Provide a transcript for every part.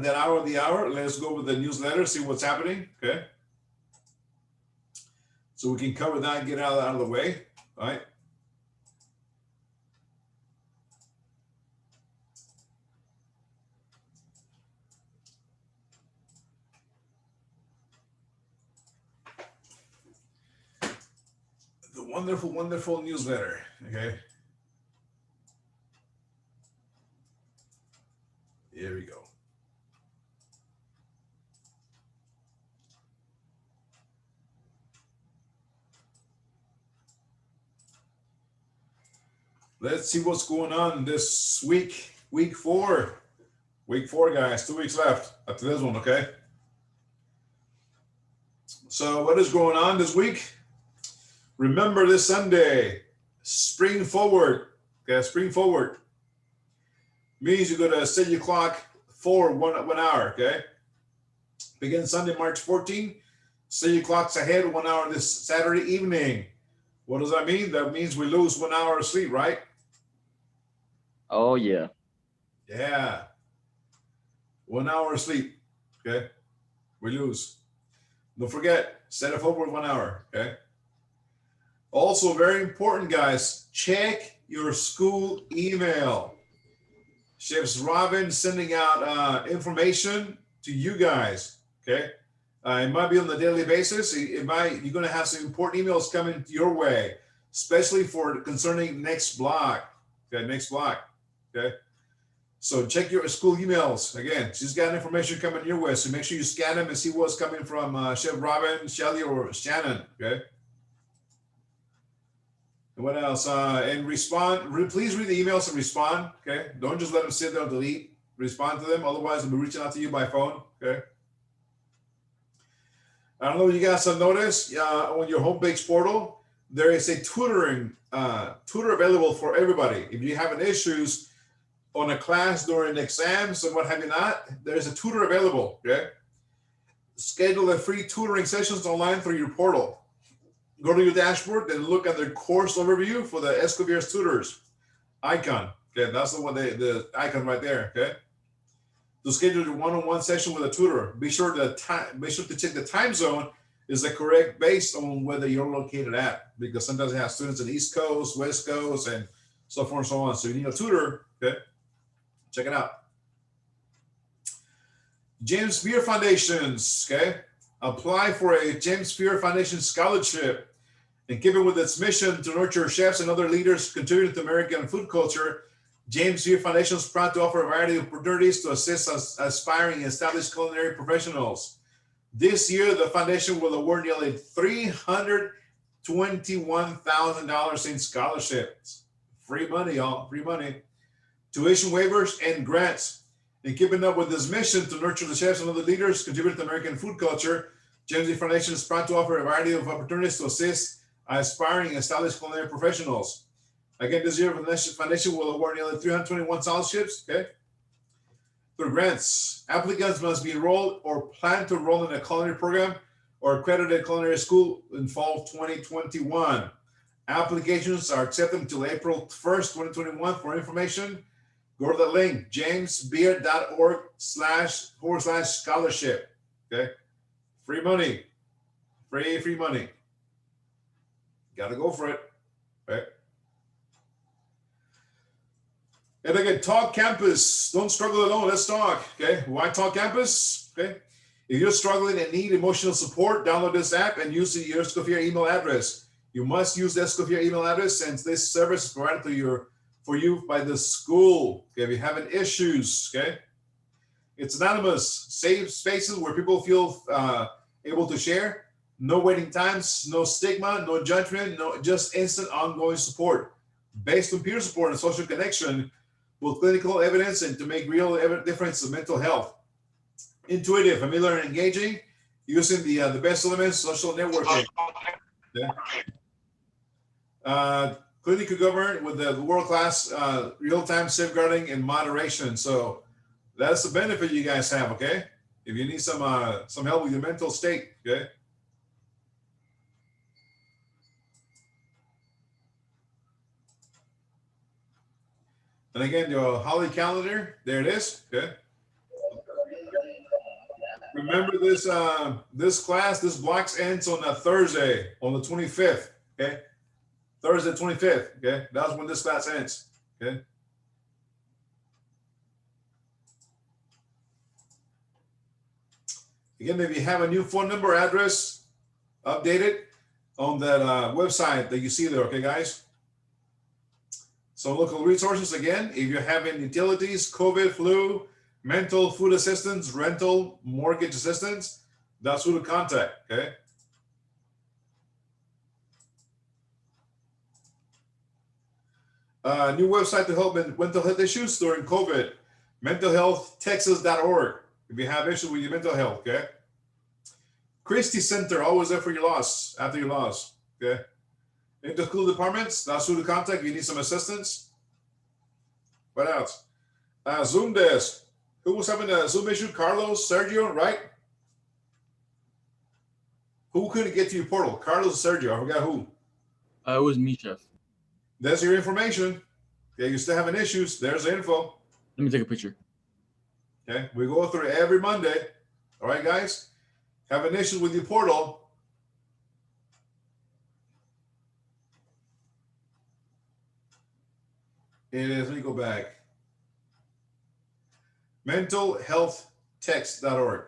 that hour of the hour, let's go with the newsletter, see what's happening. Okay. So we can cover that and get out of the way. All right. The wonderful, wonderful newsletter. Okay. Here we go. Let's see what's going on this week. Week 4. Week 4, guys. 2 weeks left after this one, okay? So what is going on this week? Remember this Sunday, spring forward. Okay, spring forward. Means you're going to set your clock forward one hour, okay? Begin Sunday, March 14th. Set your clocks ahead 1 hour this Saturday evening. What does that mean? That means we lose 1 hour of sleep, right? Oh, yeah. Yeah. 1 hour of sleep, okay? We lose. Don't forget, set it forward 1 hour, okay? Also, very important, guys, check your school email. Chef's Robin sending out information to you guys, okay? It might be on a daily basis. You're going to have some important emails coming your way, especially for concerning next block, okay? Next block, okay? So check your school emails. Again, she's got information coming your way, so make sure you scan them and see what's coming from Chef Robin, Shelly, or Shannon, okay? And what else? And respond. Please read the emails and respond, okay? Don't just let them sit there and delete. Respond to them. Otherwise, I'll be reaching out to you by phone, okay? I don't know if you guys have noticed on your homepage portal, there is a tutor available for everybody. If you have any issues on a class during exams and what have you not, there's a tutor available, okay? Schedule a free tutoring sessions online through your portal. Go to your dashboard, then look at the course overview for the Escovier's tutors icon. Okay, that's the one, the icon right there. Okay, to schedule your one-on-one session with a tutor, be sure to check the time zone is the correct based on whether you're located at, because sometimes they have students in the East Coast, West Coast, and so forth and so on. So you need a tutor. Okay, check it out. James Beard Foundations. Okay, apply for a James Beard Foundation scholarship. And given with its mission to nurture chefs and other leaders contributing to American food culture, James Beard Foundation is proud to offer a variety of opportunities to assist aspiring and established culinary professionals. This year, the foundation will award nearly $321,000 in scholarships. Free money, y'all, free money. Tuition waivers and grants. In keeping up with this mission to nurture the chefs and other leaders contributing to American food culture, James Beard Foundation is proud to offer a variety of opportunities to assist aspiring and established culinary professionals. Again, this year, the foundation will award nearly 321 scholarships, okay? Through grants, applicants must be enrolled or plan to enroll in a culinary program or accredited culinary school in fall 2021. Applications are accepted until April 1st, 2021. For information, go to the link, jamesbeard.org/scholarship, okay? Free money, free money. Got to go for it, right? And again, Talk Campus. Don't struggle alone. Let's talk, okay? Why Talk Campus? Okay. If you're struggling and need emotional support, download this app and use your Escoffier email address. You must use the Escoffier email address since this service is provided for you by the school. Okay, if you're having issues, okay? It's anonymous, safe spaces where people feel able to share. No waiting times, no stigma, no judgment, just instant ongoing support based on peer support and social connection with clinical evidence and to make real difference in mental health. Intuitive, familiar, and engaging, using the best elements, social networking. Yeah. Clinically governed with the world-class real-time safeguarding and moderation. So that's the benefit you guys have, okay? If you need some help with your mental state, okay? And again, your holiday calendar, there it is, okay? Remember this class, this blocks ends on a Thursday, on the 25th. Okay, Thursday 25th. Okay, that's when this class ends. Okay. Again, if you have a new phone number, address, update it on that website that you see there. Okay, guys. So local resources again. If you're having utilities, COVID, flu, mental, food assistance, rental, mortgage assistance, that's who to contact. Okay. New website to help in mental health issues during COVID, mentalhealthtexas.org. If you have issues with your mental health, okay? Christie Center, always there for your loss, after your loss, okay? Into school departments, that's who to contact if you need some assistance. What else? Zoom desk. Who was having a Zoom issue? Carlos, Sergio, right? Who couldn't get to your portal? Carlos, Sergio, I forgot who. It was me, Chef. There's your information. Okay, you still having issues. There's the info. Let me take a picture. Okay, we go through it every Monday. All right, guys? Having issues with your portal. It is, let me go back. Mentalhealthtext.org.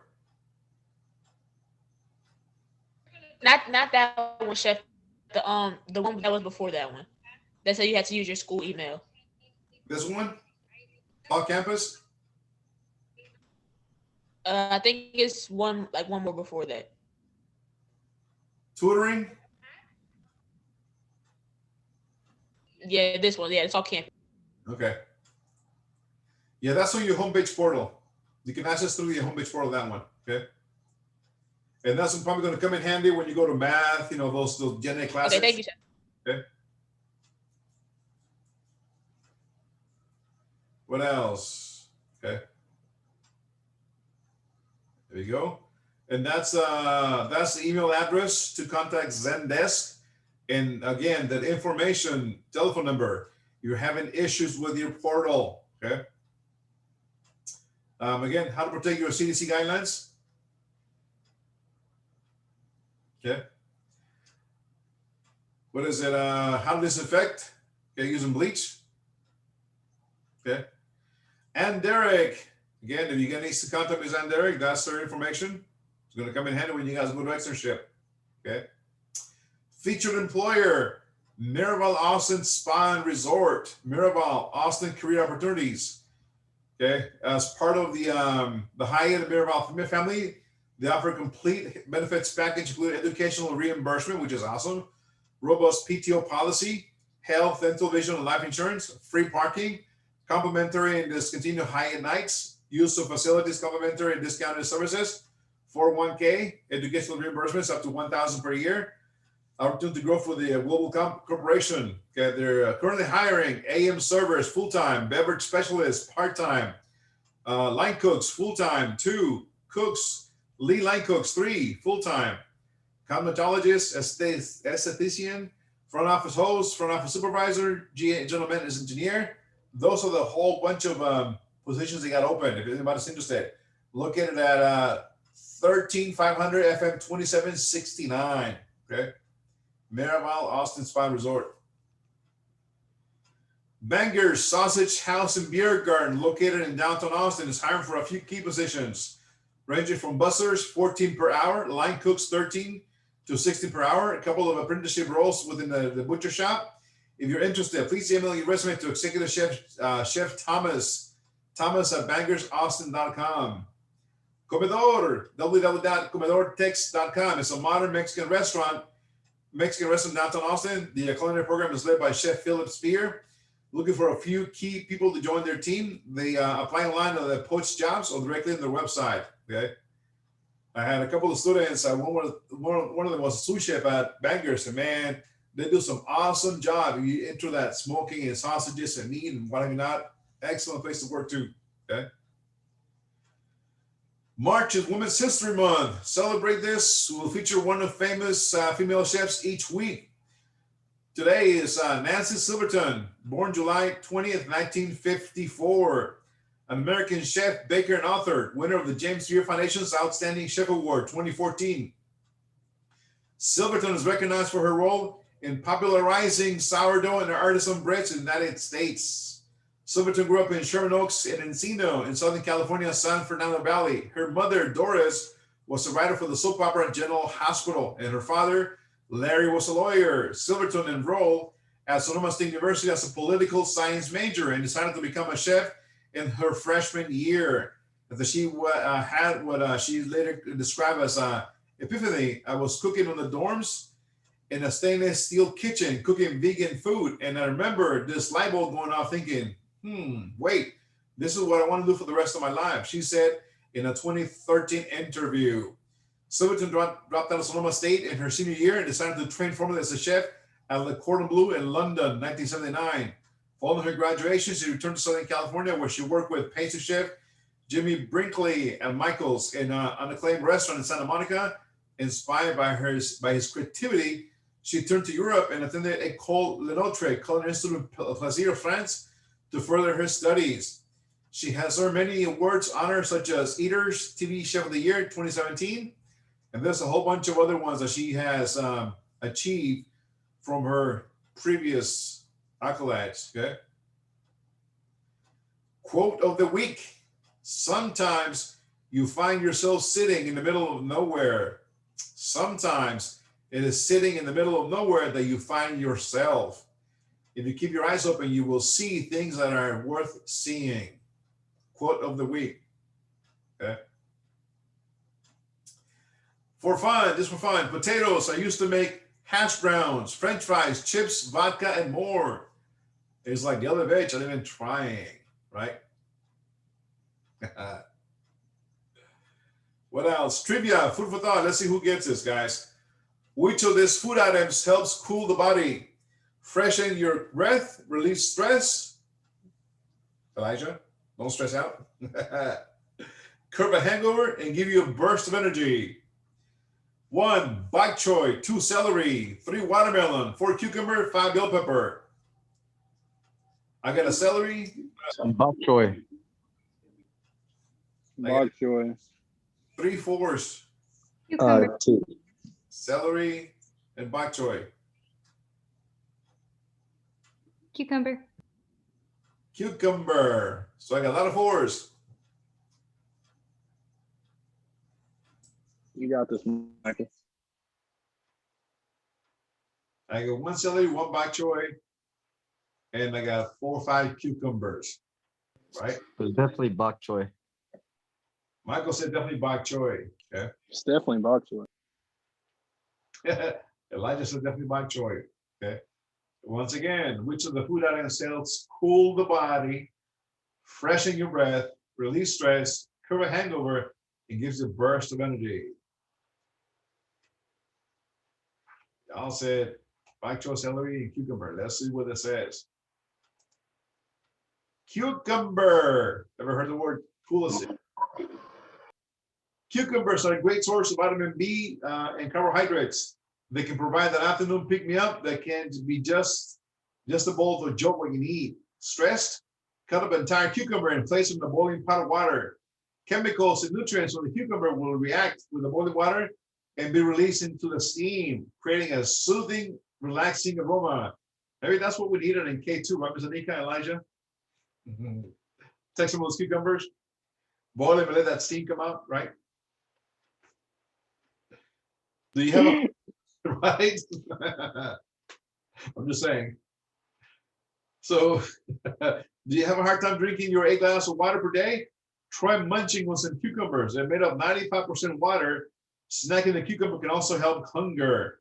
Not that one, Chef. The one that was before that one. That said you had to use your school email. This one? On campus? I think it's one more before that. Tutoring? Yeah, this one. Yeah, it's all campus. Okay. Yeah, that's on your homepage portal. You can access through your homepage portal, that one. Okay. And that's probably going to come in handy when you go to math, you know, those Gen A classes. Okay, thank you, Chef. Okay. What else? Okay. There you go. And that's the email address to contact Zendesk. And again, that information, telephone number, you're having issues with your portal. Okay. Again, how to protect your CDC guidelines. Okay. What is it? How to disinfect? Okay, using bleach. Okay. And Derek, again, if you get needs to contact me, and Derek, that's their information. It's going to come in handy when you guys go to externship. Okay. Featured employer, Miraval Austin Spa and Resort, Miraval Austin Career Opportunities. Okay, as part of the Hyatt Miraval family, they offer complete benefits package, including educational reimbursement, which is awesome, robust PTO policy, health, dental, vision, and life insurance, free parking, complimentary and discontinued Hyatt nights, use of facilities, complimentary and discounted services, 401k, educational reimbursements up to $1,000 per year. Opportunity to grow for the global corporation. Okay, they're currently hiring AM servers full-time, beverage specialists part-time, line cooks full-time, 2 cooks, lead line cooks 3 full-time, cosmetologist, esthetician, front office host, front office supervisor, general manager, engineer. Those are the whole bunch of positions they got open. If anybody's interested, located at 13500 FM 2769. Okay. Miraval Austin Spa Resort. Bangers Sausage House and Beer Garden, located in downtown Austin, is hiring for a few key positions, ranging from bussers, 14 per hour, line cooks, 13 to 16 per hour, a couple of apprenticeship roles within the butcher shop. If you're interested, please email your resume to Executive Chef Thomas at bangersaustin.com. Comedor, www.comedortex.com. It's a modern Mexican restaurant downtown Austin. The culinary program is led by Chef Philip Spear. Looking for a few key people to join their team. They apply online to the post jobs or directly on their website. Okay. I had a couple of students. One of them was a sous chef at Bangers, and man, they do some awesome job. You enter that smoking and sausages and meat and whatever not. Excellent place to work too. Okay. March is Women's History Month. Celebrate this. We'll feature one of famous female chefs each week. Today is Nancy Silverton, born July 20th, 1954. an American chef, baker, and author, winner of the James Beard Foundation's Outstanding Chef Award 2014. Silverton is recognized for her role in popularizing sourdough and artisan breads in the United States. Silverton grew up in Sherman Oaks and Encino in Southern California, San Fernando Valley. Her mother, Doris, was a writer for the soap opera General Hospital, and her father, Larry, was a lawyer. Silverton enrolled at Sonoma State University as a political science major and decided to become a chef in her freshman year. After she had what she later described as epiphany. I was cooking on the dorms in a stainless steel kitchen, cooking vegan food. And I remember this light bulb going off thinking, wait, this is what I want to do for the rest of my life. She said in a 2013 interview. Silverton dropped out of Sonoma State in her senior year and decided to train formally as a chef at Le Cordon Bleu in London, 1979. Following her graduation, she returned to Southern California, where she worked with pastry chef Jimmy Brinkley and Michaels in an acclaimed restaurant in Santa Monica. Inspired by his creativity, she turned to Europe and attended École Lenotre, Culinary Institute of Plaisir, France, to further her studies. She has earned many awards, honors such as Eater's TV Chef of the Year 2017, and there's a whole bunch of other ones that she has achieved from her previous accolades. Okay. Quote of the week: sometimes you find yourself sitting in the middle of nowhere. Sometimes it is sitting in the middle of nowhere that you find yourself. If you keep your eyes open, you will see things that are worth seeing. Quote of the week. Okay. For fun, just for fun, potatoes. I used to make hash browns, French fries, chips, vodka, and more. It's like the other veg, I'm even trying, right? What else? Trivia, food for thought. Let's see who gets this, guys. Which of these food items helps cool the body? Freshen your breath, release stress. Elijah, don't stress out. Curb a hangover and give you a burst of energy. 1, bok choy. 2, celery. 3, watermelon. 4, cucumber. 5, bell pepper. I got a celery. Bok choy. Bok choy. 3 fours. Cucumber. 2. Celery and bok choy. Cucumber. Cucumber. So I got a lot of fours. You got this, Michael. I got 1 celery, 1 bok choy, and I got 4 or 5 cucumbers. Right? It's definitely bok choy. Michael said definitely bok choy. Okay. It's definitely bok choy. Elijah said definitely bok choy. Okay. Once again, which of the food items helps cool the body, freshen your breath, release stress, cure a hangover, and gives you a burst of energy? Y'all said bok choy, celery, and cucumber. Let's see what it says. Cucumber. Ever heard the word cool-a-sick? Cucumbers are a great source of vitamin B and carbohydrates. They can provide that afternoon pick-me-up that can be just a bowl of jolt what you need. Stressed? Cut up an entire cucumber and place it in a boiling pot of water. Chemicals and nutrients from the cucumber will react with the boiling water and be released into the steam, creating a soothing, relaxing aroma. Maybe that's what we needed in K2, right, Mr. Nika, Elijah? Take some of those cucumbers, boil them and let that steam come out, right? Do you have a right? I'm just saying. So, do you have a hard time drinking your 8 glasses of water per day? Try munching on some cucumbers. They're made of 95% water. Snacking the cucumber can also help hunger.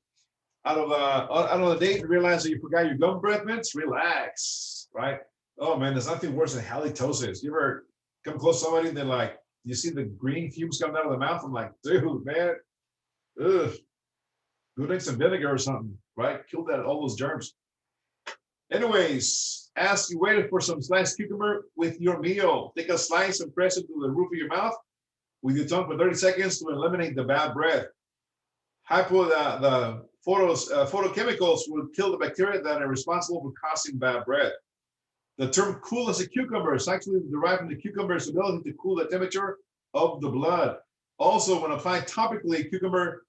Out of the date, realize that you forgot your gum breath mints. Relax, right? Oh man, there's nothing worse than halitosis. You ever come close to somebody and they're like, you see the green fumes coming out of the mouth? I'm like, dude, man, ugh. Go drink some vinegar or something, right? Kill that, all those germs. Anyways, ask you waited for some sliced cucumber with your meal. Take a slice and press it to the roof of your mouth with your tongue for 30 seconds to eliminate the bad breath. The photochemicals will kill the bacteria that are responsible for causing bad breath. The term cool as a cucumber is actually derived from the cucumber's ability to cool the temperature of the blood. Also, when applied topically, cucumber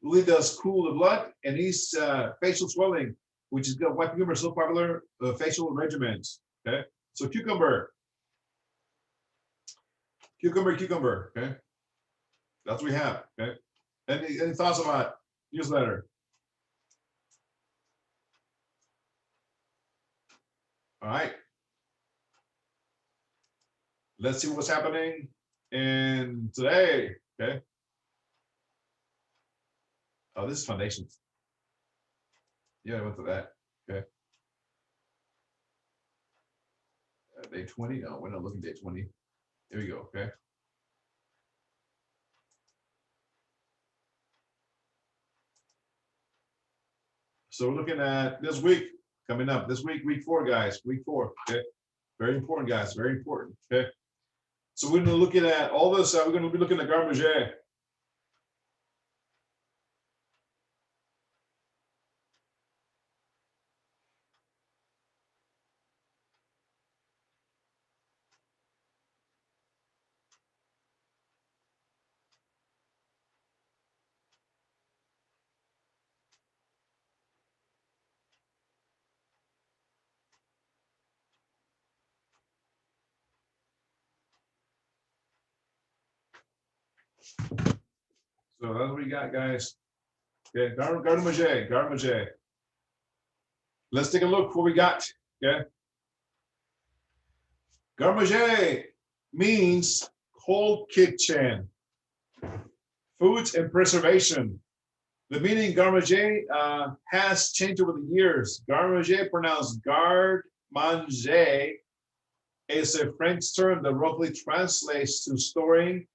really does cool the blood and ease facial swelling, which is why cucumber is so popular facial regimens. Okay, so cucumber. Okay, that's what we have. Okay, any thoughts about newsletter? All right. Let's see what's happening in today. Okay. Oh, this is foundations. Yeah, I went to that. Okay. Day 20. No, we're not looking at day 20. There we go. Okay. So we're looking at this week coming up. This week, week 4, guys. Week 4. Okay. Very important, guys. Very important. Okay. So we're going to look at all this. We're going to be looking at garde manger. So that's what we got, guys. Okay, garde manger. Let's take a look what we got. Okay. Garde manger means cold kitchen, foods and preservation. The meaning garde manger has changed over the years. Garde manger, pronounced garde manger, is a French term that roughly translates to storing,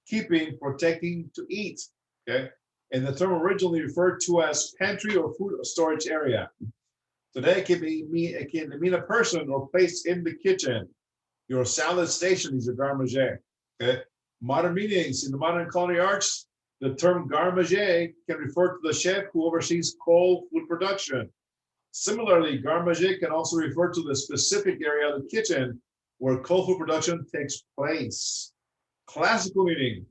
keeping, protecting, to eat. Okay, and the term originally referred to as pantry or food storage area. Today it can mean a person or place in the kitchen. Your salad station is a garde manger. Okay, modern meanings in the modern culinary arts, the term garde manger can refer to the chef who oversees cold food production. Similarly, garde manger can also refer to the specific area of the kitchen where cold food production takes place. Classical meaning.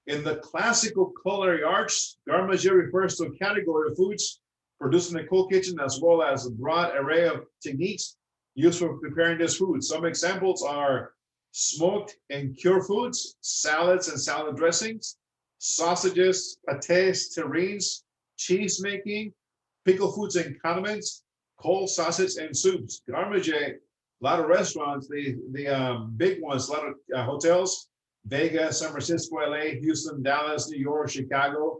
In the classical culinary arts, garde manger refers to a category of foods produced in the cold kitchen, as well as a broad array of techniques used for preparing this food. Some examples are smoked and cured foods, salads and salad dressings, sausages, pâtés, terrines, cheese making, pickle foods and condiments, cold sausage and soups. Garde manger, a lot of restaurants, the big ones, a lot of hotels, Vegas, San Francisco, LA, Houston, Dallas, New York, Chicago.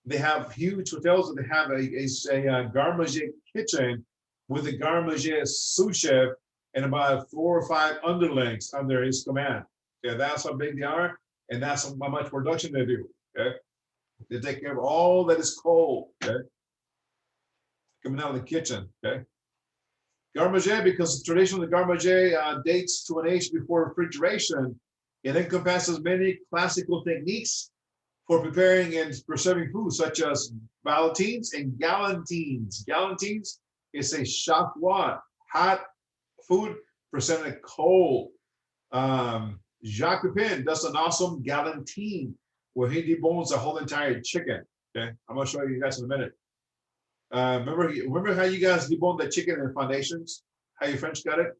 They have huge hotels and they have a garde manger kitchen with a garde manger sous chef and about 4 or 5 underlings under his command. Okay, that's how big they are, and that's how much production they do. Okay, they take care of all that is cold. Okay, coming out of the kitchen. Okay, garde manger, because the tradition of the garde manger dates to an age before refrigeration. It encompasses many classical techniques for preparing and preserving food, such as ballotines and galantines. Galantines is a chaud froid, hot food presented cold. Jacques Pepin does an awesome galantine where he debones a whole entire chicken. Okay, I'm gonna show you guys in a minute. Remember how you guys debone the chicken in foundations? How you French cut it?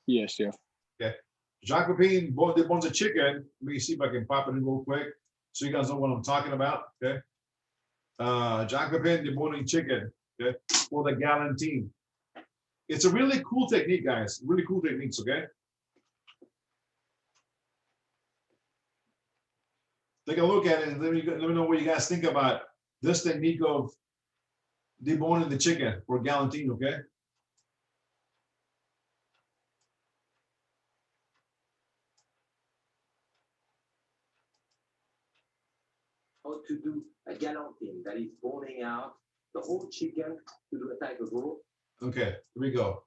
Yes, chef. Okay. Jacques Pepin debones a chicken. Let me see if I can pop it in real quick so you guys know what I'm talking about. Okay. Jacques Pepin deboning chicken. Okay. For the galantine. It's a really cool technique, guys. Really cool techniques. Okay. Take a look at it and let me know what you guys think about this technique of deboning the chicken for galantine. Okay. How to do a galantine, that is boning out the whole chicken to do a type of roll. Okay, here we go.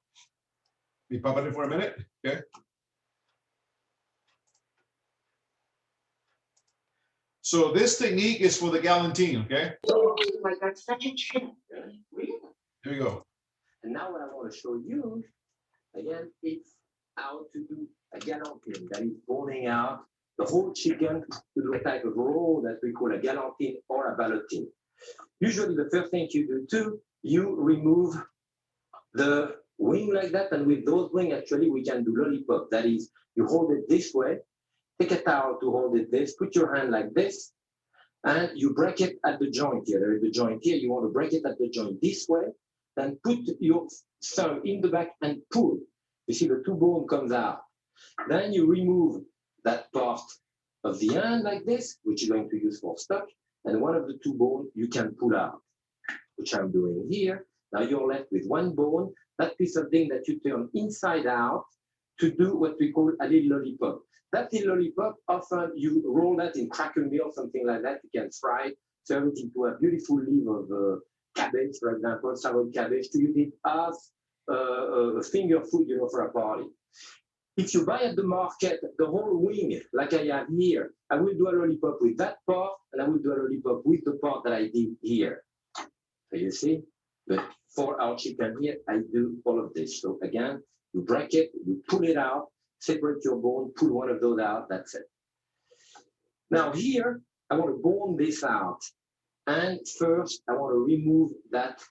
We pop it in for a minute. Okay. So this technique is for the galantine. Okay. Oh my God, such a chicken. Really? Here we go. And now what I want to show you, again, it's how to do a galantine, that is boning out the whole chicken to do a type of roll that we call a galantine or a ballotine. Usually the first thing you do too, you remove the wing like that, and with those wings, actually, we can do lollipop. That is, you hold it this way, take a towel to hold it this, put your hand like this, and you break it at the joint here. There is the joint here. You want to break it at the joint this way, then put your thumb in the back and pull. You see the two bone comes out. Then you remove that part of the hand like this, which you're going to use for stock, and one of the two bones you can pull out, which I'm doing here. Now you're left with one bone, that piece of thing that you turn inside out to do what we call a little lollipop. That little lollipop, often you roll that in cracker meal, something like that. You can fry it, serve it into a beautiful leaf of cabbage, for example, sour cabbage, to use it as a finger food, for a party. If you buy at the market the whole wing, like I have here, I will do a lollipop with that part, and I will do a lollipop with the part that I did here. So you see? But for our chicken here, I do all of this. So again, you break it, you pull it out, separate your bone, pull one of those out, that's it. Now here, I want to bone this out. And first, I want to remove that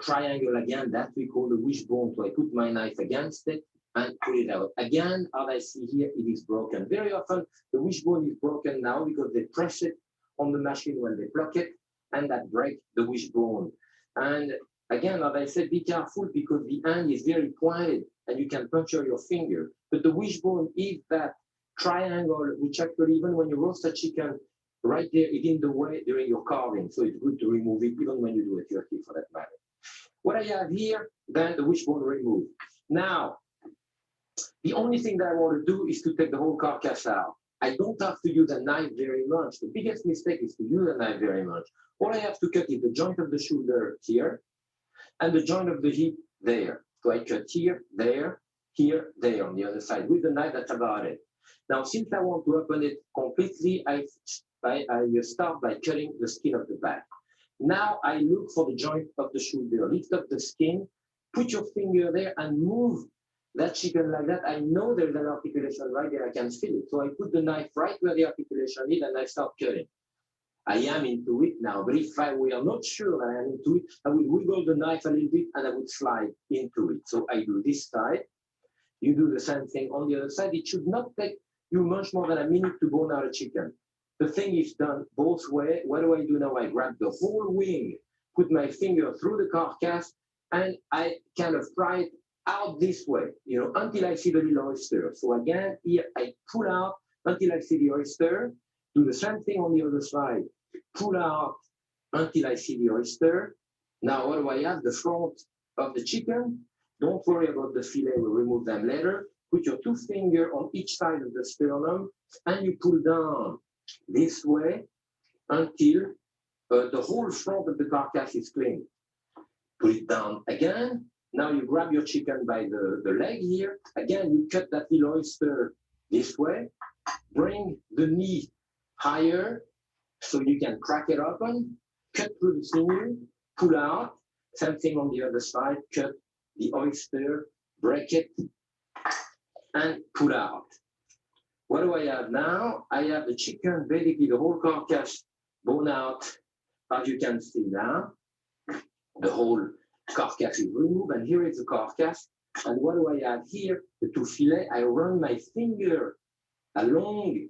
triangle again, that we call the wishbone. So I put my knife against it and pull it out. Again, as I see here, it is broken. Very often, the wishbone is broken now because they press it on the machine when they block it, and that breaks the wishbone. And again, as I said, be careful because the hand is very pointed and you can puncture your finger. But the wishbone is that triangle, which actually, even when you roast a chicken, right there, is in the way during your carving. So it's good to remove it, even when you do a turkey for that matter. What I have here, then the wishbone removed. Now, the only thing that I want to do is to take the whole carcass out. I don't have to use a knife very much. The biggest mistake is to use a knife very much. All I have to cut is the joint of the shoulder here, and the joint of the hip there. So I cut here, there on the other side. With the knife, that's about it. Now, since I want to open it completely, I start by cutting the skin of the back. Now I look for the joint of the shoulder. Lift up the skin, put your finger there and move that chicken like that. I know there's an articulation right there. I can feel it. So I put the knife right where the articulation is and I start cutting. I am into it now, but if I were not sure that I am into it, I would wiggle the knife a little bit and I would slide into it. So I do this side. You do the same thing on the other side. It should not take you much more than a minute to bone out a chicken. The thing is done both ways. What do I do now? I grab the whole wing, put my finger through the carcass, and I kind of fry it out this way, until I see the little oyster. So again, here I pull out until I see the oyster. Do the same thing on the other side. Pull out until I see the oyster. Now, what do I have? The front of the chicken. Don't worry about the fillet. We'll remove them later. Put your two fingers on each side of the sternum, and you pull down this way until the whole front of the carcass is clean. Put it down again. Now you grab your chicken by the leg here. Again, you cut that little oyster this way. Bring the knee higher so you can crack it open. Cut through the sinew, pull out. Same thing on the other side. Cut the oyster, break it, and pull out. What do I have now? I have the chicken, basically the whole carcass bone out, as you can see now. The whole carcass is removed, and here is the carcass. And what do I have here? The two fillet. I run my finger along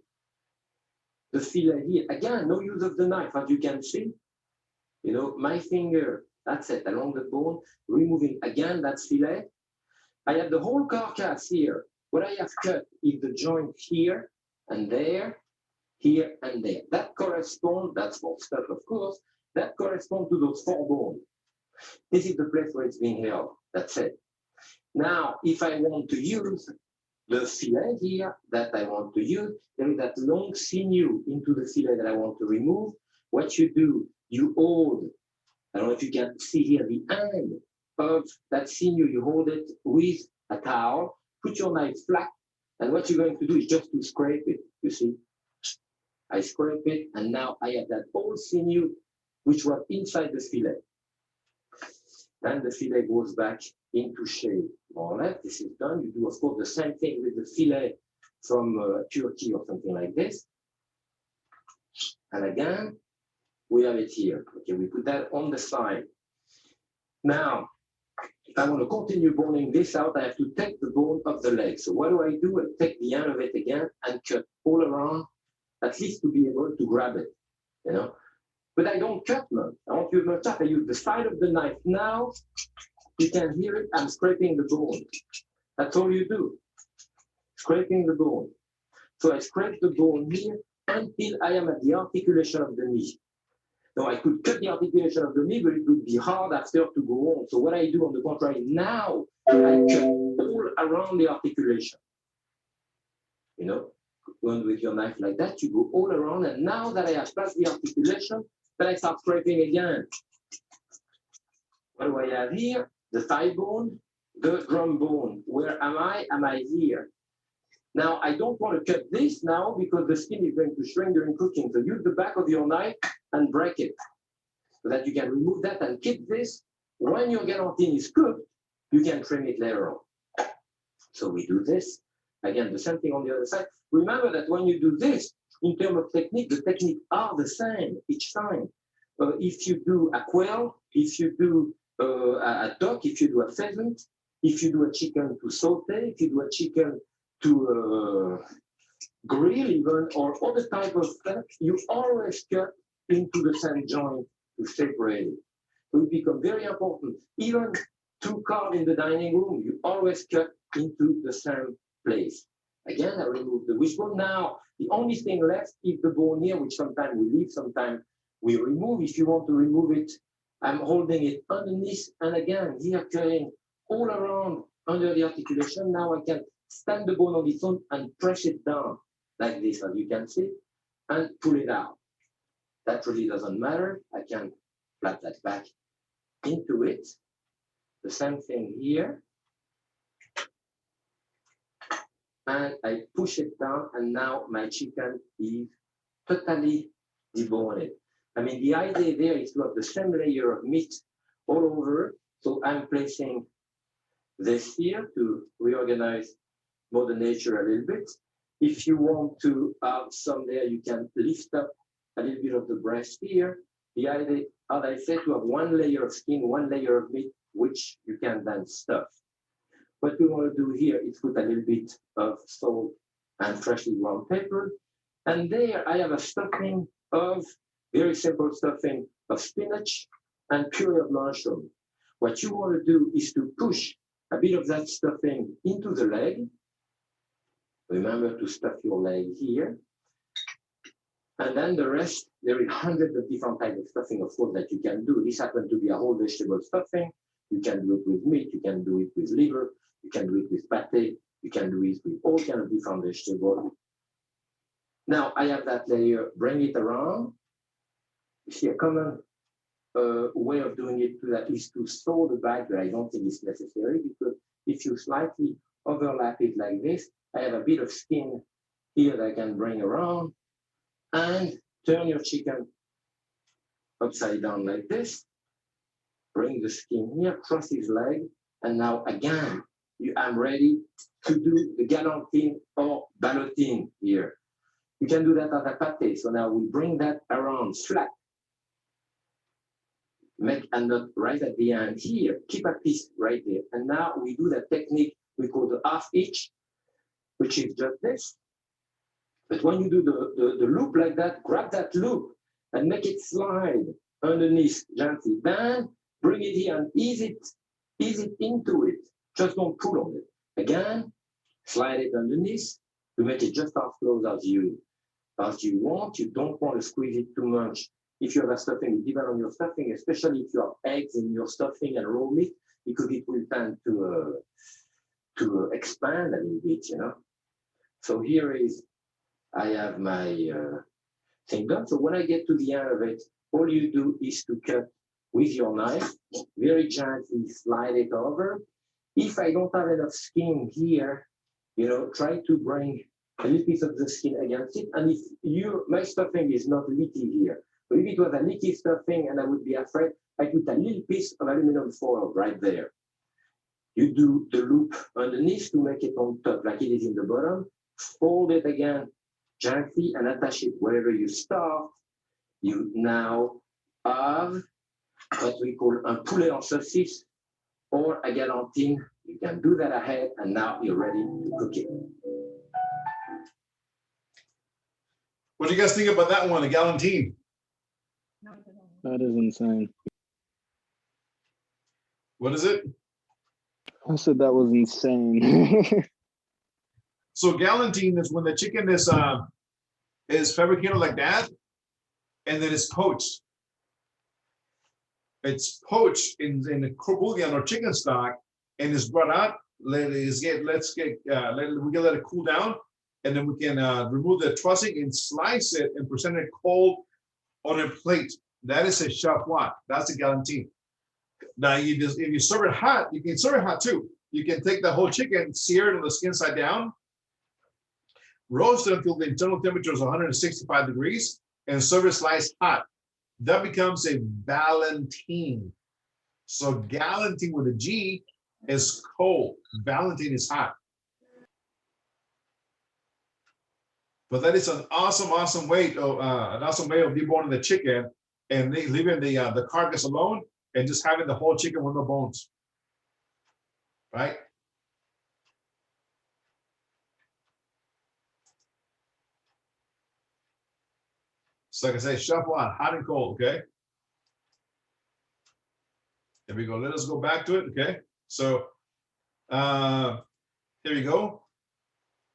the fillet here. Again, no use of the knife, as you can see. My finger, that's it, along the bone, removing again that fillet. I have the whole carcass here. What I have cut is the joint here and there, here and there. That corresponds, that's for stuff, of course, that corresponds to those four bones. This is the place where it's being held. That's it. Now, if I want to use the fillet here that I want to use, there is that long sinew into the fillet that I want to remove. What you do, you hold, I don't know if you can see here, the end of that sinew, you hold it with a towel, put your knife flat, and what you're going to do is just to scrape it, you see. I scrape it, and now I have that whole sinew which was inside the fillet. Then the fillet goes back into shape, more or less. This is done. You do, of course, the same thing with the fillet from Turkey or something like this. And again, we have it here. Okay, we put that on the side. Now, if I want to continue boning this out, I have to take the bone of the leg. So what do? I take the end of it again and cut all around, at least to be able to grab it, you know. But I don't cut much. I don't use much stuff. I use the side of the knife. Now, you can hear it. I'm scraping the bone. That's all you do. Scraping the bone. So I scrape the bone here until I am at the articulation of the knee. Now I could cut the articulation of the knee, but it would be hard after to go on. So what I do on the contrary, now I cut all around the articulation. You know, going with your knife like that, you go all around, and now that I have passed the articulation, then I start scraping again. What do I have here? The thigh bone, the drum bone. Where am I? Am I here? Now, I don't want to cut this now because the skin is going to shrink during cooking. So use the back of your knife and break it so that you can remove that and keep this. When your galantine is cooked, you can trim it later on. So we do this. Again, the same thing on the other side. Remember that when you do this, in terms of technique, the techniques are the same each time. If you do a quail, if you do a duck, if you do a pheasant, if you do a chicken to saute, if you do a chicken to grill even, or other type of stuff, you always cut into the same joint to separate it. So it becomes very important. Even to carve in the dining room, you always cut into the same place. Again, I remove the wishbone. Now, the only thing left is the bone here, which sometimes we leave, sometimes we remove. If you want to remove it, I'm holding it underneath, and again, here cutting all around under the articulation. Now I can stand the bone on its own and press it down like this, as you can see, and pull it out. That really doesn't matter. I can flap that back into it. The same thing here. And I push it down, and now my chicken is totally deboned. I mean, the idea there is to have the same layer of meat all over. So I'm placing this here to reorganize Mother Nature a little bit. If you want to have some there, you can lift up a little bit of the breast here. The idea, as I said, to have one layer of skin, one layer of meat, which you can then stuff. What we want to do here is put a little bit of salt and freshly ground pepper. And there I have a stuffing of, very simple stuffing of spinach and puree of mushroom. What you want to do is to push a bit of that stuffing into the leg. Remember to stuff your leg here. And then the rest, there are hundreds of different types of stuffing, of course, that you can do. This happens to be a whole vegetable stuffing. You can do it with meat, you can do it with liver, you can do it with pate, you can do it with all kinds of different vegetables. Now I have that layer, bring it around. You see a common way of doing it to that is to sew the back, but I don't think it's necessary, because if you slightly overlap it like this, I have a bit of skin here that I can bring around and turn your chicken upside down like this. Bring the skin here, cross his leg, and now again, I'm ready to do the galantine or ballotine here. You can do that at a pate. So now we bring that around flat. Make a knot right at the end here. Keep a piece right there. And now we do that technique we call the half hitch, which is just this. But when you do the loop like that, grab that loop and make it slide underneath gently. Then bring it here and ease it into it. Just don't pull on it. Again, slide it underneath to make it just as close as you want. You don't want to squeeze it too much. If you have a stuffing, it depends on your stuffing, especially if you have eggs in your stuffing and raw meat, because it will tend to expand a little bit, you know. So here is, I have my thing done. So when I get to the end of it, all you do is to cut with your knife, very gently slide it over. If I don't have enough skin here, you know, try to bring a little piece of the skin against it. And if my stuffing is not leaky here, but if it was a leaky stuffing and I would be afraid, I put a little piece of aluminum foil right there. You do the loop underneath to make it on top, like it is in the bottom. Fold it again gently and attach it wherever you start. You now have what we call un poulet en saucisse or a galantine. You can do that ahead, and now you're ready to cook it. What do you guys think about that one, a galantine? That is insane. What is it? I said that was insane. So galantine is when the chicken is fabricated like that, and then it's poached. It's poached in the bouillon or chicken stock, and is brought out. Let it cool down, and then we can remove the trussing and slice it and present it cold on a plate. That is a chaplois. That's a galantine. Now if you serve it hot, you can serve it hot too. You can take the whole chicken, sear it on the skin side down, roast it until the internal temperature is 165 degrees, and serve it sliced hot. That becomes a Valentine. So galantine with a G is cold. Valentine is hot. But that is an awesome way of deboning the chicken and leaving the carcass alone and just having the whole chicken with no bones. Right? So like I say, chef one, hot and cold, okay? There we go. Let us go back to it, okay? So here we go.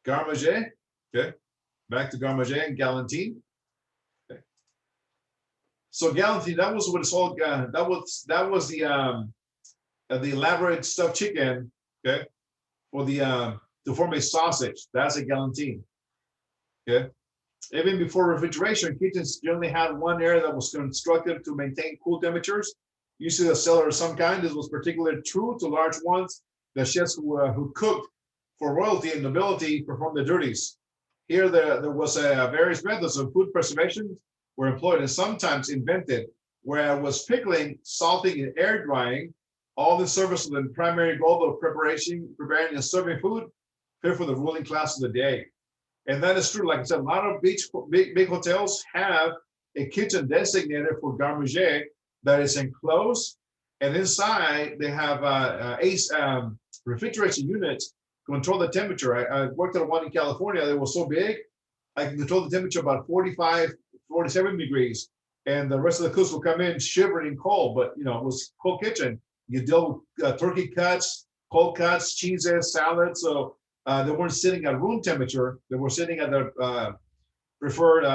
Garde-manger, okay? Back to garde-manger and galantine. Okay. So galantine, that was what it's all. That was the elaborate stuffed chicken, okay? For the to form a sausage. That's a galantine, okay? Even before refrigeration, kitchens generally had one area that was constructed to maintain cool temperatures, usually a cellar of some kind. This was particularly true to large ones. The chefs who cooked for royalty and nobility performed the duties. Here, there was various methods of food preservation were employed and sometimes invented, where it was pickling, salting, and air drying, all in service of the primary goal of preparing and serving food fit for the ruling class of the day. And that is true. Like I said, a lot of big hotels have a kitchen designated for garde-manger that is enclosed, and inside they have refrigeration units control the temperature. I worked at one in California that was so big, I can control the temperature about 45, 47 degrees, and the rest of the cooks will come in shivering cold, but you know, it was cold kitchen. You deal with turkey cuts, cold cuts, cheeses, salads, so they weren't sitting at room temperature. They were sitting at their preferred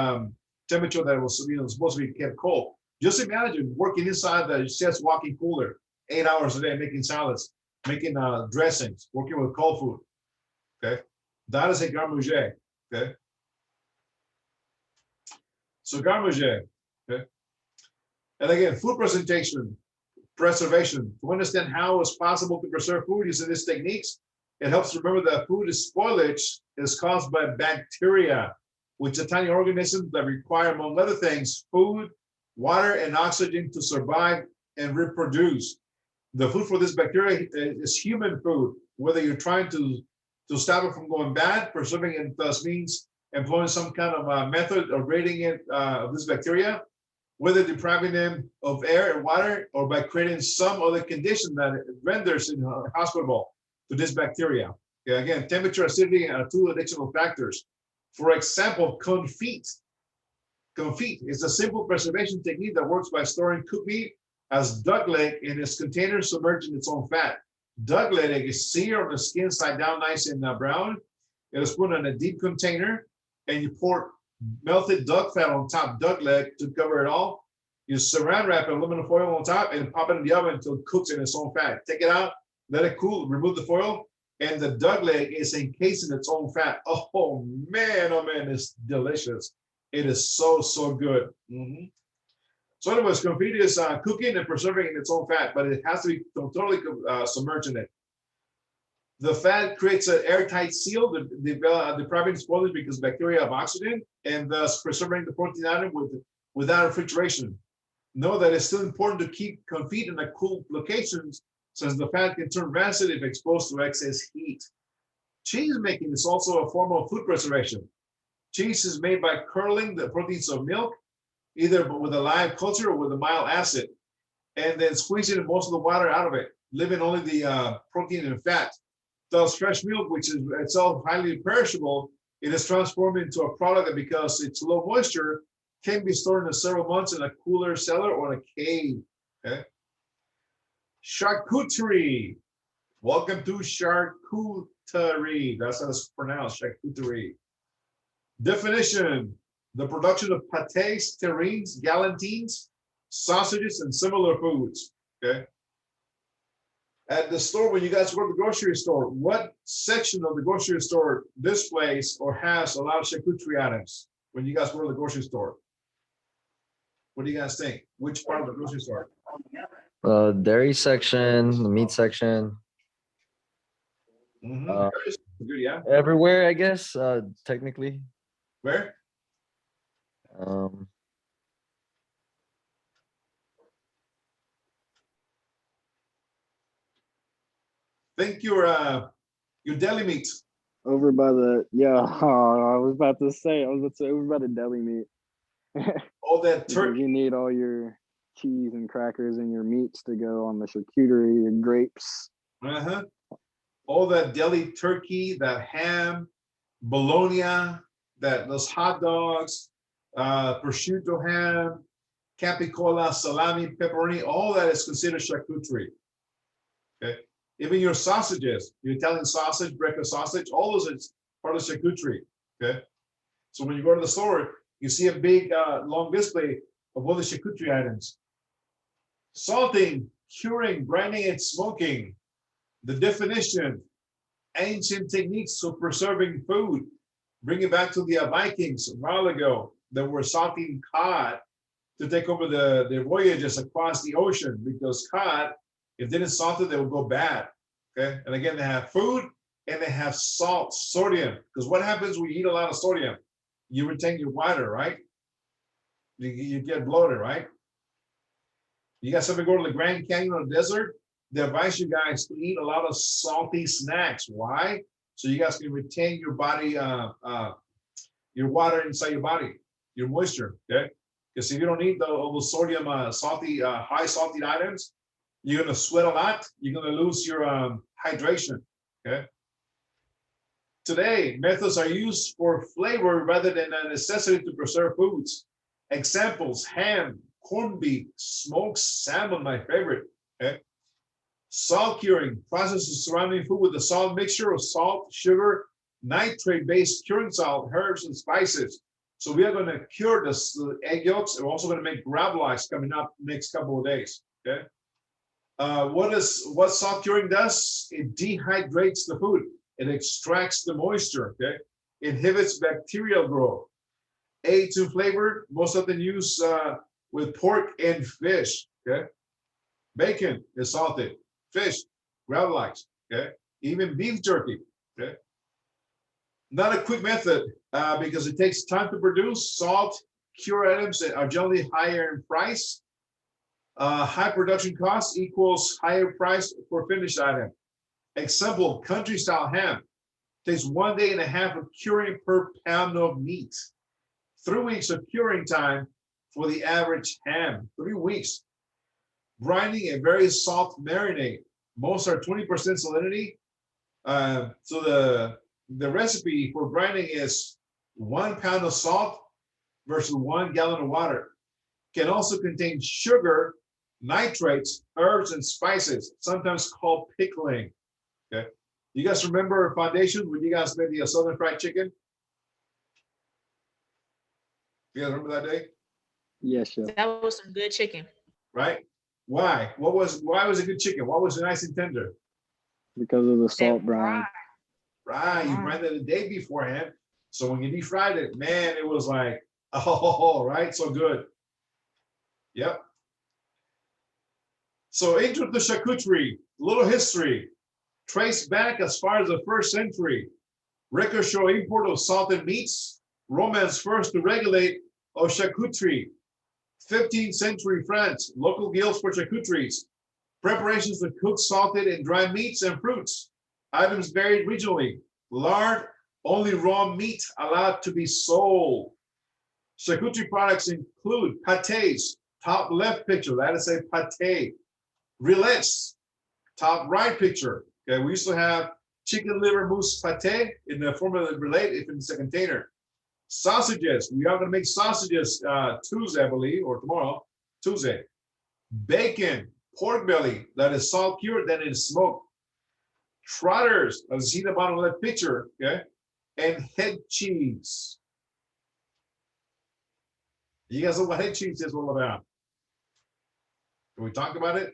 temperature that was supposed to be kept cold. Just imagine working inside the chef's walk-in cooler 8 hours a day, making salads, making dressings, working with cold food. Okay, that is a garde-manger. Okay, so garde-manger. Okay, and again, food preservation. To understand how it's possible to preserve food using these techniques, it helps to remember that food spoilage is caused by bacteria, which are tiny organisms that require, among other things, food, water, and oxygen to survive and reproduce. The food for this bacteria is human food. Whether you're trying to stop it from going bad, preserving it thus means employing some kind of method of ridding it of this bacteria, whether depriving them of air and water, or by creating some other condition that renders it hospitable to this bacteria. Okay, again, temperature, acidity are two additional factors. For example, confit. Confit is a simple preservation technique that works by storing cooked meat as duck leg in its container submerged in its own fat. Duck leg is seared on the skin side down nice and brown. It is put in a deep container, and you pour melted duck fat on top, duck leg to cover it all. You saran wrap aluminum foil on top and pop it in the oven until it cooks in its own fat. Take it out, let it cool, remove the foil, and the duck leg is encased in its own fat. Oh man, it's delicious. It is so good. So anyways, confit is cooking and preserving in its own fat, but it has to be totally submerged in it. The fat creates an airtight seal, depriving spoilage because bacteria have oxygen, and thus preserving the protein item without refrigeration. know that it's still important to keep confit in a cool locations since the fat can turn rancid if exposed to excess heat. Cheese making is also a form of food preservation. Cheese is made by curdling the proteins of milk, either with a live culture or with a mild acid, and then squeezing most of the water out of it, leaving only the protein and fat. Thus, fresh milk, which is itself highly perishable, it is transformed into a product that, because it's low moisture, can be stored in several months in a cooler cellar or in a cave. Okay. Charcuterie. Welcome to charcuterie. That's how it's pronounced, charcuterie. Definition: the production of pâtés, terrines, galantines, sausages, and similar foods. Okay. At the store, when you guys go to the grocery store, what section of the grocery store displays or has a lot of charcuterie items when you guys go to the grocery store? What do you guys think? Which part of the grocery store? Dairy section, the meat section, Mhm. Good, yeah. everywhere, I guess, technically. Where? Um, Think your deli meat. Over by the I was about to say over by the deli meat. All that Because turkey. you need all your cheese and crackers and your meats to go on the charcuterie, your grapes. Uh-huh. All that deli turkey, that ham, bologna, those hot dogs, prosciutto ham, capicola, salami, pepperoni, all that is considered charcuterie. Okay. Even your sausages, your Italian sausage, breakfast sausage, all those is part of charcuterie. Okay. So when you go to the store, you see a big long display of all the charcuterie items. Salting, curing, branding, and smoking. The definition: ancient techniques of preserving food. Bring it back to the Vikings a while ago that were salting cod to take over their voyages across the ocean, because cod, if they didn't salt it, they would go bad. Okay. And again, they have food and they have salt, sodium. Because what happens when you eat a lot of sodium? You retain your water, right? You get bloated, right? You guys ever go to the Grand Canyon or the desert? They advise you guys to eat a lot of salty snacks. Why? So you guys can retain your body, your water inside your body, your moisture. Okay. Because if you don't eat all those sodium, salty, high salty items, you're gonna sweat a lot. You're gonna lose your hydration. Okay. Today, methods are used for flavor rather than a necessity to preserve foods. Examples: ham, corned beef, smoked salmon, my favorite. Okay. Salt curing, processes surrounding food with a salt mixture of salt, sugar, nitrate-based curing salt, herbs, and spices. So we are going to cure the egg yolks. We're also going to make gravlax coming up next couple of days. Okay. What salt curing does? It dehydrates the food. It extracts the moisture. Okay. Inhibits bacterial growth. Aids in flavor, most often used with pork and fish. Okay. Bacon is salted. Fish, gravlax. Okay. Even beef jerky. Okay. Not a quick method because it takes time to produce. Salt cure items that are generally higher in price. High production cost equals higher price for finished item. Example: country style ham takes 1.5 days of curing per pound of meat. 3 weeks of curing time for the average ham. 3 weeks. Brining a very soft marinade. Most are 20% salinity. So the recipe for brining is 1 pound of salt versus 1 gallon of water. Can also contain sugar, nitrates, herbs, and spices, sometimes called pickling. Okay. You guys remember Foundation when you guys made the Southern Fried Chicken? You guys remember that day? Yes, chef. That was some good chicken. Right? Why? Why was it good chicken? Why was it nice and tender? Because of the salt brine. Right. You brined it the day beforehand. So when you deep fried it, man, it was like, oh, right? So good. Yep. So intro to charcuterie, little history. Traced back as far as the 1st century. Records show import of salted meats. Romans first to regulate of charcuterie. 15th century France, local guilds for charcuteries. Preparations of cooked, salted, and dried meats and fruits. Items varied regionally. Lard, only raw meat allowed to be sold. Charcuterie products include pâtés, top left picture, that is a pâté. Rillettes, top right picture. Okay, we used to have chicken liver mousse pâté in the form of the rillet if it's a container. Sausages, we are going to make sausages Tuesday, I believe, or tomorrow, Tuesday. Bacon, pork belly, that is salt cured, then it is smoked. Trotters, as you see the bottom of that picture, okay, and head cheese. You guys know what head cheese is all about? Can we talk about it?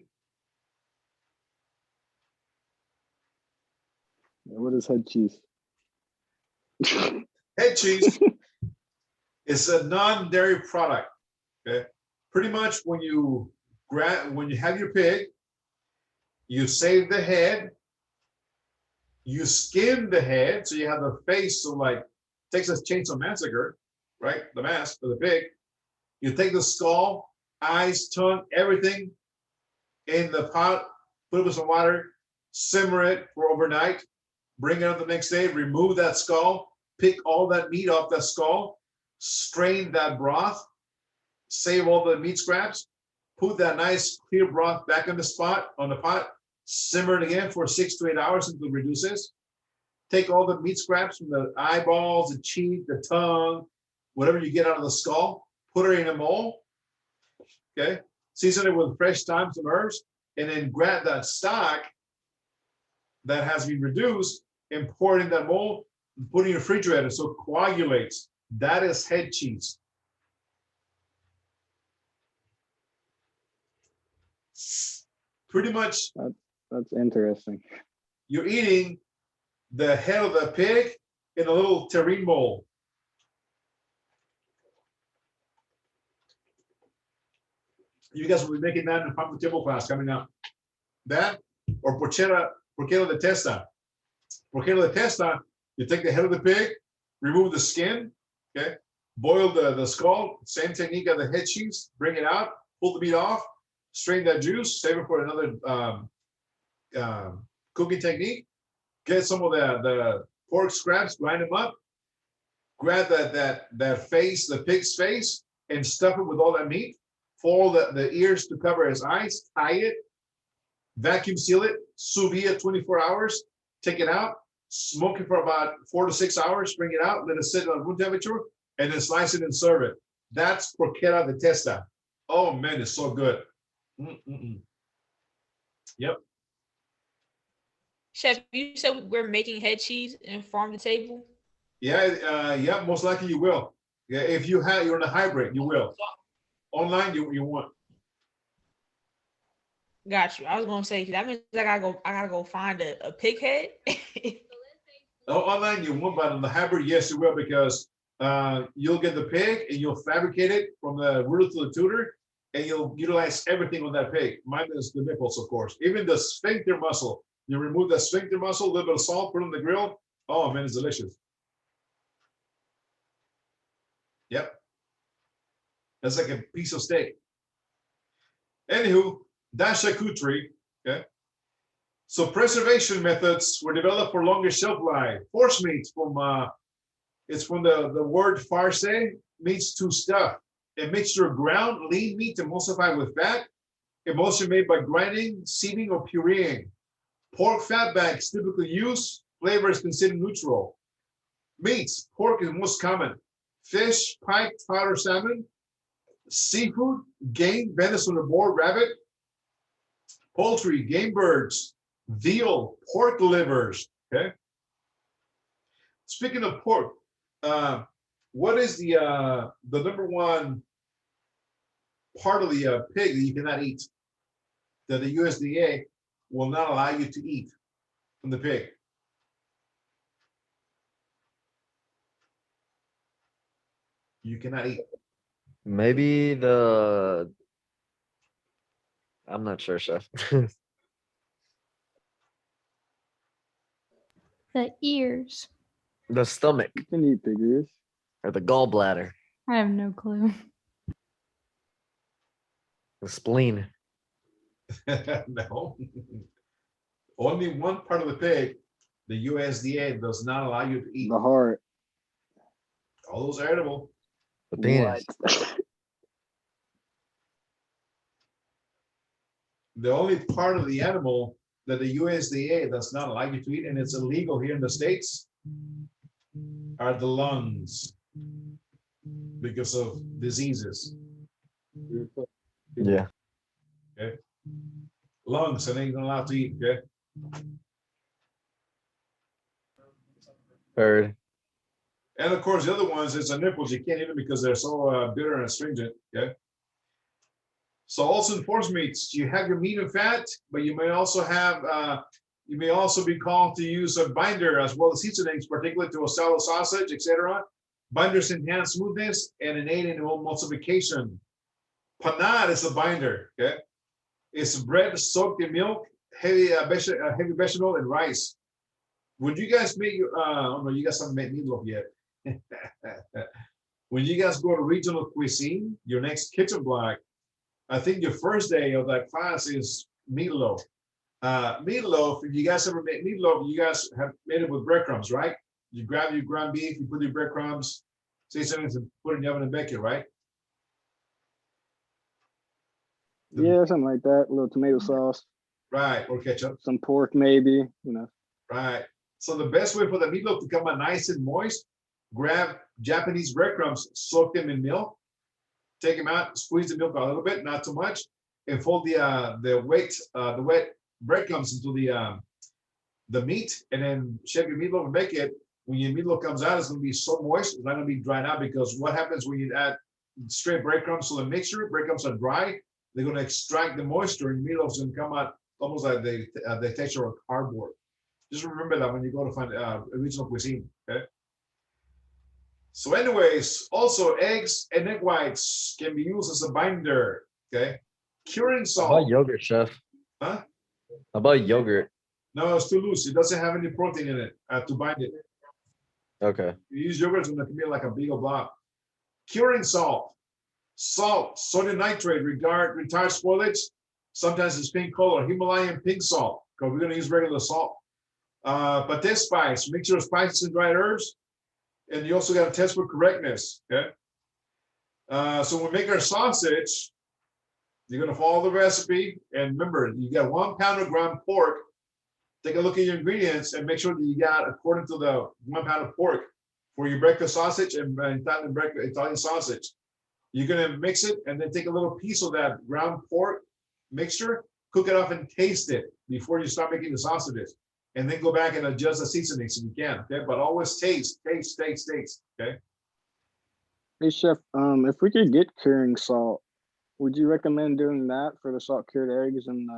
What is head cheese? Head cheese is a non-dairy product. Okay, pretty much when you have your pig, you save the head, you skin the head, so you have the face, so like Texas Chainsaw Massacre, right? The mask for the pig. You take the skull, eyes, tongue, everything in the pot, put it with some water, simmer it for overnight, bring it up the next day, remove that skull, pick all that meat off that skull, strain that broth, save all the meat scraps, put that nice clear broth back on the pot, simmer it again for 6 to 8 hours until it reduces. Take all the meat scraps from the eyeballs, the cheek, the tongue, whatever you get out of the skull, put it in a mold, okay? Season it with fresh thyme, some herbs, and then grab that stock that has been reduced and pour it in that mold, and put it in your refrigerator so it coagulates. That is head cheese. Pretty much, That's interesting. you're eating the head of the pig in a little terrine mold. You guys will be making that in the farm to table class coming up. That or porchetta de testa. Porchetta de testa, you take the head of the pig, remove the skin, okay? Boil the skull, same technique as the head cheese, bring it out, pull the meat off, strain that juice, save it for another cooking technique. Get some of the pork scraps, grind them up, grab that face, the pig's face, and stuff it with all that meat. Fold the ears to cover his eyes, tie it, vacuum seal it, sous vide 24 hours, take it out, smoke it for about 4 to 6 hours, bring it out, let it sit on room temperature, and then slice it and serve it. That's porchetta de testa. Oh man, it's so good. Yep. Chef, you said we're making head cheese and farm to table. Yeah, yeah, most likely you will. Yeah, if you're in a hybrid, you will. Online, you won't. Got you. I was gonna say that means I gotta go find a pig head. Oh, online you won't, but on the hybrid, yes, you will, because you'll get the pig and you'll fabricate it from the rooter to the tutor, and you'll utilize everything on that pig, minus the nipples, of course. Even the sphincter muscle, you remove the sphincter muscle, a little bit of salt, put it on the grill. Oh man, it's delicious. Yep. That's like a piece of steak. Anywho, that's charcuterie. Okay. So preservation methods were developed for longer shelf life. Horse meat it's from the word farce, means to stuff. A mixture of ground lean meat emulsified with fat, emulsion made by grinding, sieving, or pureeing. Pork fat bags typically used. Flavor is considered neutral. Meats, pork is most common. Fish, pike, trout, or salmon. Seafood, game, venison, or boar, rabbit. Poultry, game birds, veal, pork livers. Okay. Speaking of pork, what is the number one part of the pig that you cannot eat, that the USDA will not allow you to eat from the pig? You cannot eat. Maybe I'm not sure, chef. The ears. The stomach You can eat pig ears. or the gallbladder. I have no clue. The spleen. No. Only one part of the pig, the USDA does not allow you to eat. The heart. All those are edible. The penis. What? The only part of the animal that the USDA does not allow you to eat, and it's illegal here in the States, are the lungs because of diseases. Yeah. Okay. Lungs, and ain't allowed to eat. Okay. Heard. And of course, the other ones, it's the nipples. You can't eat them because they're so bitter and astringent. Okay. So also in force meats, you have your meat and fat, but you may also have, you may also be called to use a binder as well as seasonings, particularly to a salad sausage, etc. Binders enhance smoothness and an aid in emulsification. Panade is a binder. Okay. It's bread soaked in milk, heavy vegetable, and rice. Would you guys make oh no, you guys haven't made meatloaf yet. When you guys go to regional cuisine, your next kitchen block, I think your first day of that class is meatloaf. Meatloaf, if you guys ever made meatloaf, you guys have made it with breadcrumbs, right? You grab your ground beef, you put your breadcrumbs, season it, and put it in the oven and bake it, right? Yeah, something like that. A little tomato sauce, Right, or ketchup. some pork maybe, you know. Right. So the best way for the meatloaf to come out nice and moist, grab Japanese breadcrumbs, soak them in milk, take them out, squeeze the milk a little bit, not too much, and fold the wet breadcrumbs into the meat, and then shape your meatloaf and make it. When your meatloaf comes out, it's going to be so moist, it's not going to be dried out, because what happens when you add straight breadcrumbs to the mixture, breadcrumbs are dry, they're going to extract the moisture, and meatloaf's going to come out almost like the texture of cardboard. Just remember that when you go to find regional cuisine, okay? So anyways, also eggs and egg whites can be used as a binder, okay? Curing How salt. about yogurt, chef? Huh? How about yogurt? No, it's too loose. It doesn't have any protein in it to bind it. Okay. You use yogurt, it's going to be like a big blob. Curing salt. Salt, sodium nitrate, retard spoilage. Sometimes it's pink color, Himalayan pink salt, because we're going to use regular salt. Pate spice, mixture of spices and dried herbs. And you also got to test for correctness, okay? So when we make our sausage, you're going to follow the recipe. And remember, you got 1 pound of ground pork. Take a look at your ingredients and make sure that you got according to the 1 pound of pork for your breakfast sausage and Italian sausage. You're going to mix it and then take a little piece of that ground pork mixture, cook it off and taste it before you start making the sausages. And then go back and adjust the seasonings if you can, okay? But always taste, okay? Hey chef, if we could get curing salt, would you recommend doing that for the salt cured eggs and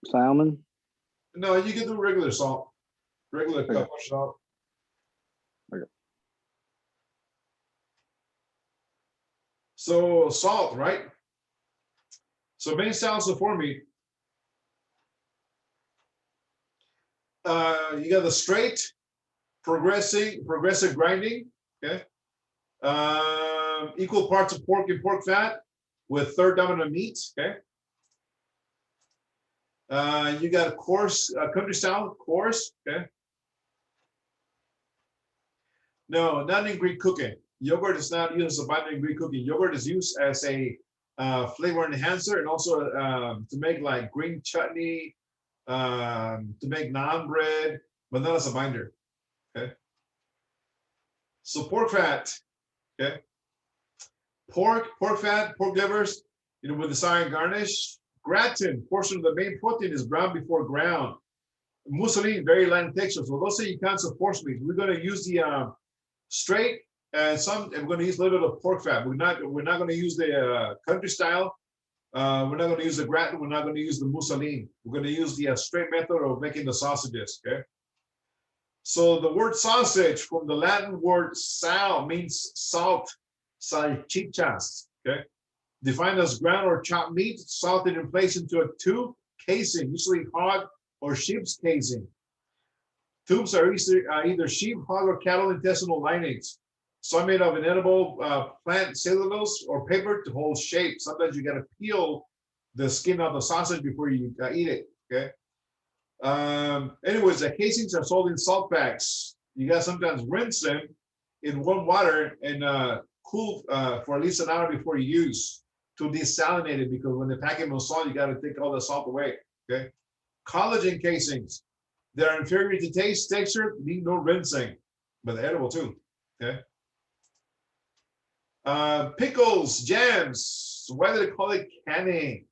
salmon? No, you can do regular salt, regular Okay. cup of salt. Okay. So salt, right? So main styles of for me. You got the straight, progressive grinding, okay? Equal parts of pork and pork fat with third dominant meat, okay? You got a coarse, country style, coarse, okay? No, not in Greek cooking. Yogurt is not used as a binder in Greek cooking. Yogurt is used as a flavor enhancer, and also to make like green chutney, to make naan bread, but not as a binder, okay? So pork fat, okay? Pork fat, pork livers, with desired garnish. Gratin, portion of the main protein is brown before ground. Mousseline, very light texture. So those are your kinds of pork meats. We're going to use the straight and we're going to use a little bit of pork fat. We're not going to use the country style. We're not going to use the gratin. We're not going to use the mousseline. We're going to use the straight method of making the sausages, okay? So the word sausage from the Latin word sal means salt, salchichas, okay? Defined as ground or chopped meat, salted and placed into a tube casing, usually hog or sheep's casing. Tubes are either sheep, hog, or cattle intestinal linings. Some made of inedible plant cellulose or paper to hold shape. Sometimes you got to peel the skin of the sausage before you eat it. Okay. Anyways, the casings are sold in salt packs. You got to sometimes rinse them in warm water and cool for at least an hour before you use to desalinate it, because when they pack it with salt, you got to take all the salt away. Okay. Collagen casings, they're inferior to taste, texture, need no rinsing, but they're edible too. Okay. Pickles, jams, why do they call it canning?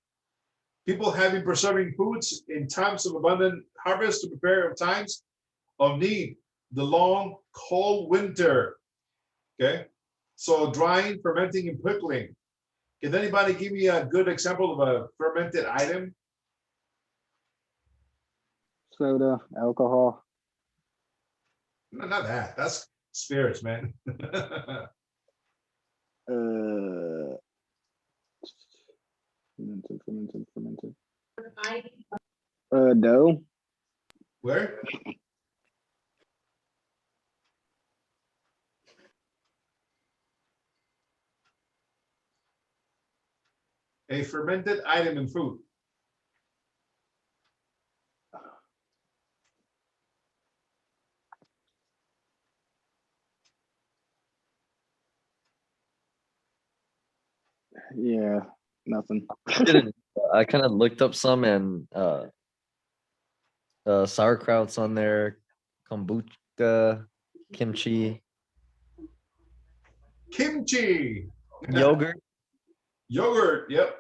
People have been preserving foods in times of abundant harvest to prepare of times of need, the long, cold winter. Okay, so drying, fermenting, and pickling. Can anybody give me a good example of a fermented item? Soda, alcohol. No, not that. That's spirits, man. Fermented. Dough. Where? A fermented item in food. Yeah, nothing. Didn't I kind of looked up some and sauerkraut's on there, kombucha, kimchi, Kimchi. yogurt. Yogurt, yep.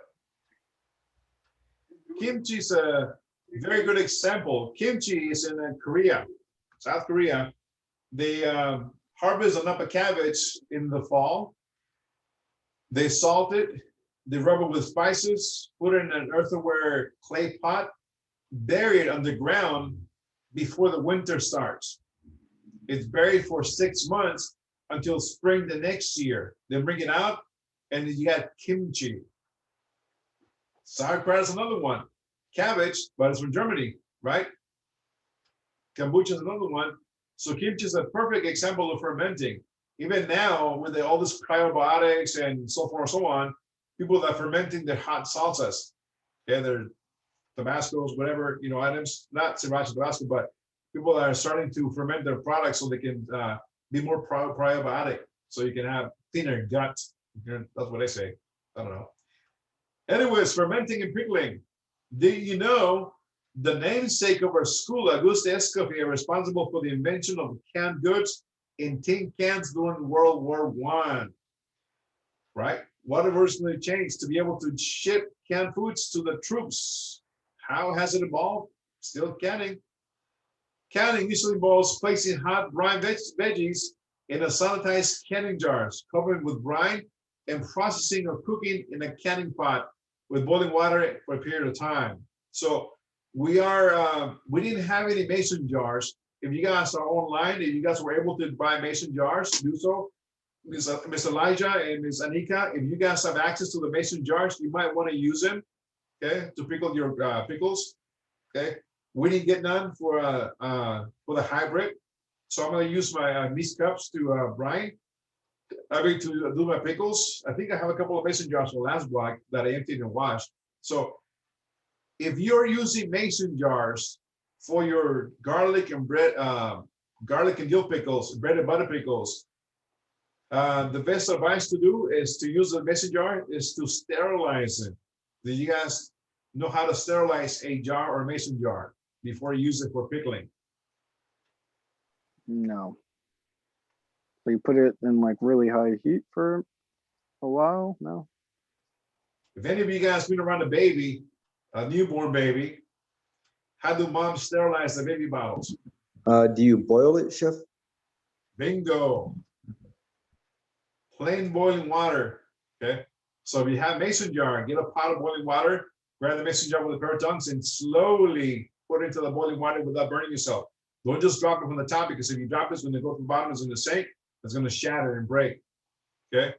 Kimchi is a very good example. Kimchi is in Korea, South Korea. They harvest a napa cabbage in the fall. They salt it, they rub it with spices, put it in an earthenware clay pot, bury it underground before the winter starts. It's buried for 6 months until spring the next year. Then bring it out, and you got kimchi. Sauerkraut is another one. Cabbage, but it's from Germany, right? Kombucha is another one. So kimchi is a perfect example of fermenting. Even now, with all this probiotics and so forth and so on, people that are fermenting their hot salsas, yeah, their Tabascos, whatever, items, not Sriracha Tabasco, but people that are starting to ferment their products so they can be more probiotic, so you can have thinner gut. That's what they say. I don't know. Anyways, fermenting and pickling. Do you know the namesake of our school, Auguste Escoffier, responsible for the invention of canned goods in tin cans during World War I, right? What originally changed to be able to ship canned foods to the troops? How has it evolved? Still canning. Canning usually involves placing hot brine veggies in a sanitized canning jars, covering with brine, and processing or cooking in a canning pot with boiling water for a period of time. So we didn't have any mason jars. If you guys are online, if you guys were able to buy mason jars, do so. Ms. Elijah and Ms. Anika, if you guys have access to the mason jars, you might want to use them, okay, to pickle your pickles. Okay, we didn't get none for the hybrid, so I'm going to use my Mies cups to brine. I mean, to do my pickles. I think I have a couple of mason jars from last block that I emptied and washed. So if you're using mason jars for your garlic and dill pickles, bread and butter pickles, the best advice to do is to use the mason jar is to sterilize it. Do you guys know how to sterilize a jar or mason jar before you use it for pickling? No. So you put it in like really high heat for a while? No. If any of you guys been around a baby, a newborn baby, how do moms sterilize the baby bottles? Do you boil it, Chef? Bingo. Plain boiling water. Okay. So if you have mason jar, get a pot of boiling water, grab the mason jar with a pair of tongs, and slowly put it into the boiling water without burning yourself. Don't just drop it from the top, because if you drop it's going to go to the bottom, it's in the sink, it's going to shatter and break. Okay.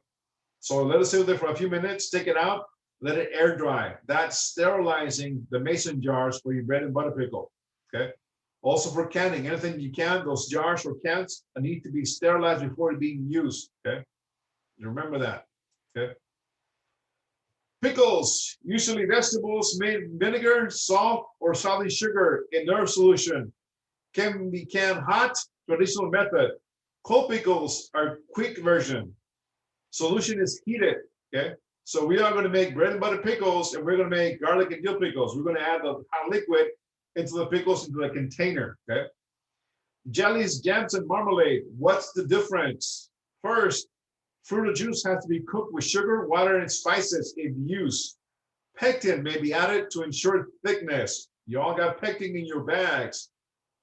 So let it sit there for a few minutes, take it out, let it air dry. That's sterilizing the mason jars for your bread and butter pickle. Okay. Also for canning, anything you can, those jars or cans need to be sterilized before being used. Okay, remember that. Okay. Pickles, usually vegetables made vinegar, salt, or solid sugar in nerve solution. Can be canned hot, traditional method. Cold pickles are quick version. Solution is heated. Okay, so we are going to make bread and butter pickles, and we're going to make garlic and dill pickles. We're going to add the hot liquid into the pickles into a container. Okay, jellies, jams, and marmalade. What's the difference? First, fruit or juice has to be cooked with sugar, water, and spices if used. Pectin may be added to ensure thickness. You all got pectin in your bags.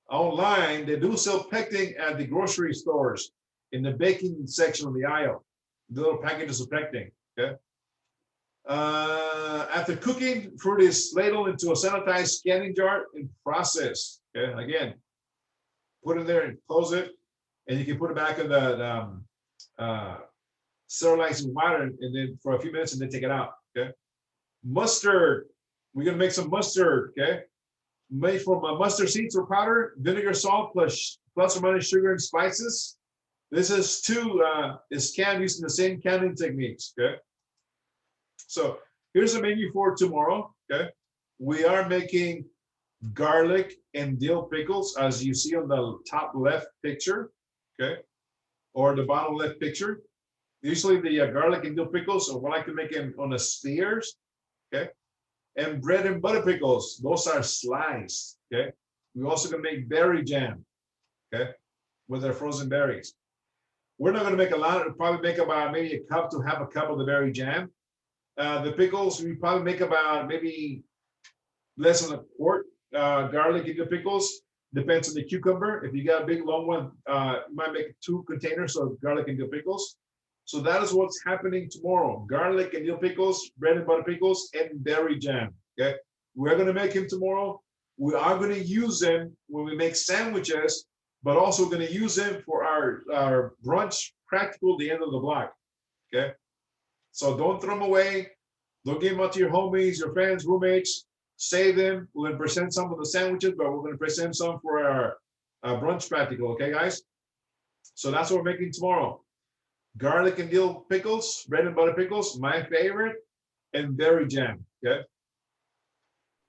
Online, they do sell pectin at the grocery stores in the baking section of the aisle. The little packages of pectin. Okay. After cooking, fruit is ladled into a sanitized canning jar and processed. Okay. Again, put it there and close it, and you can put it back in the sterilizing water, and then for a few minutes, and then take it out. Okay. Mustard. We're gonna make some mustard. Okay. Made from mustard seeds or powder, vinegar, salt, plus or minus sugar and spices. This is canned using the same canning techniques. Okay. So here's the menu for tomorrow. Okay. We are making garlic and dill pickles, as you see on the top left picture. Okay. Or the bottom left picture. Usually the garlic and dill pickles, or we like to make them on the spears. Okay. And bread and butter pickles, those are sliced. Okay. We're also gonna make berry jam. Okay. With our frozen berries. We're not gonna make a lot. We'll probably make about maybe a cup to half a cup of the berry jam. The pickles, we probably make about maybe less than a quart. Garlic and dill pickles. Depends on the cucumber. If you got a big long one, you might make 2 containers of garlic and dill pickles. So that is what's happening tomorrow. Garlic and dill pickles, bread and butter pickles, and berry jam. Okay, we're gonna make them tomorrow. We are gonna use them when we make sandwiches, but also gonna use them for our brunch practical at the end of the block. Okay, so don't throw them away. Don't give them out to your homies, your friends, roommates. Save them. We're gonna present some of the sandwiches, but we're gonna present some for our brunch practical. Okay, guys. So that's what we're making tomorrow. Garlic and dill pickles, bread and butter pickles, my favorite, and berry jam. Okay.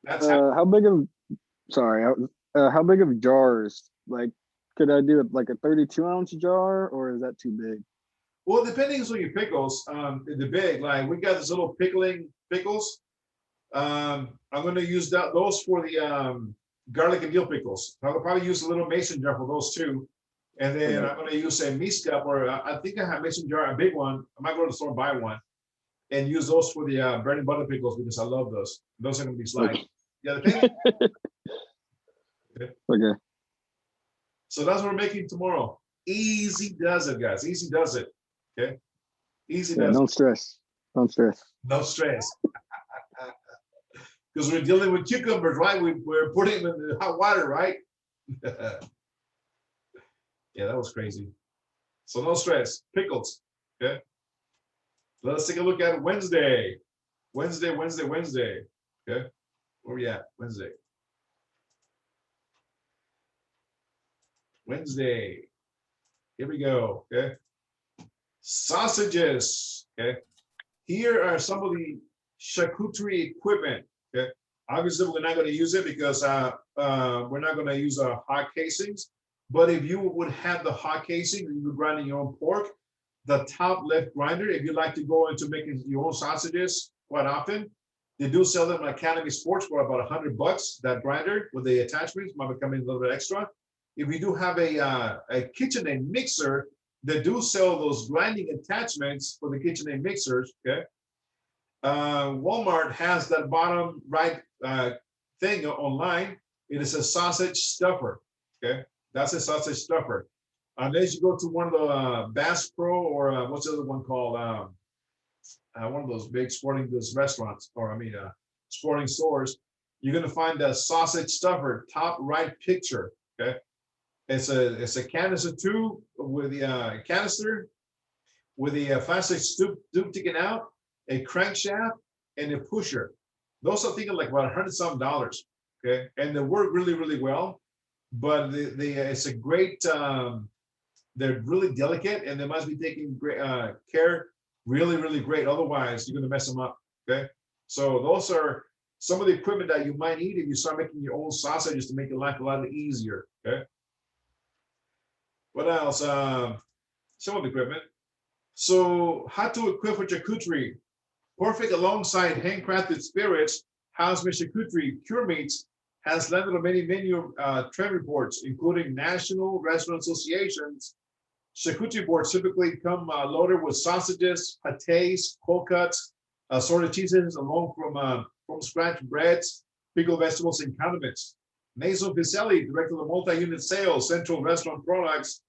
That's how big of how big of jars? Like, could I do it like a 32-ounce jar, or is that too big? well, depending on your pickles, the big, like we got this little pickling pickles. I'm gonna use those for the garlic and dill pickles. I'll probably use a little mason jar for those too. And then I'm going to use a meat cup, or I think I have mason jar, a big one. I might go to the store and buy one, and use those for the bread and butter pickles because I love those. Those are going to be sliced. Yeah, the thing. Okay. So that's what we're making tomorrow. Easy does it, guys. Easy does it. Okay. Easy does Don't stress. Don't stress. No stress. Because we're dealing with cucumbers, right? We're putting them in the hot water, right? Yeah, that was crazy. So no stress. Pickles. Okay. Let's take a look at Wednesday. Wednesday. Okay. Where we at? Wednesday. Here we go. Okay. Sausages. Okay. Here are some of the charcuterie equipment. Okay. Obviously, we're not going to use it because we're not going to use our hot casings. But if you would have the hot casing, you would grind your own pork, the top left grinder, if you like to go into making your own sausages quite often, they do sell them at Academy Sports for about $100. That grinder with the attachments might be coming a little bit extra. If you do have a KitchenAid mixer, they do sell those grinding attachments for the KitchenAid mixers. Okay. Walmart has that bottom right thing online. It is a sausage stuffer. Okay. That's a sausage stuffer. Unless you go to one of the Bass Pro or what's the other one called? One of those big sporting goods restaurants, or sporting stores, you're gonna find that sausage stuffer, top right picture. Okay, it's a canister tube with the canister with the plastic tube sticking out, a crankshaft, and a pusher. Those are thinking like about $100 some. Okay, and they work really, really well. but it's a great. They're really delicate, and they must be taken great care, really great. Otherwise, you're gonna mess them up. Okay, so those are some of the equipment that you might need if you start making your own sausages to make your life a lot easier. Okay. What else? Some of the equipment. So, how to equip for charcuterie. Perfect alongside handcrafted spirits, house-made charcuterie cure meats has landed on many menu trend reports, including National Restaurant Association's charcuterie boards typically come loaded with sausages, pâtés, cold cuts, assorted cheeses, along from scratch breads, pickled vegetables, and condiments. Nason Picelli, director of the multi-unit sales, Central Restaurant Products,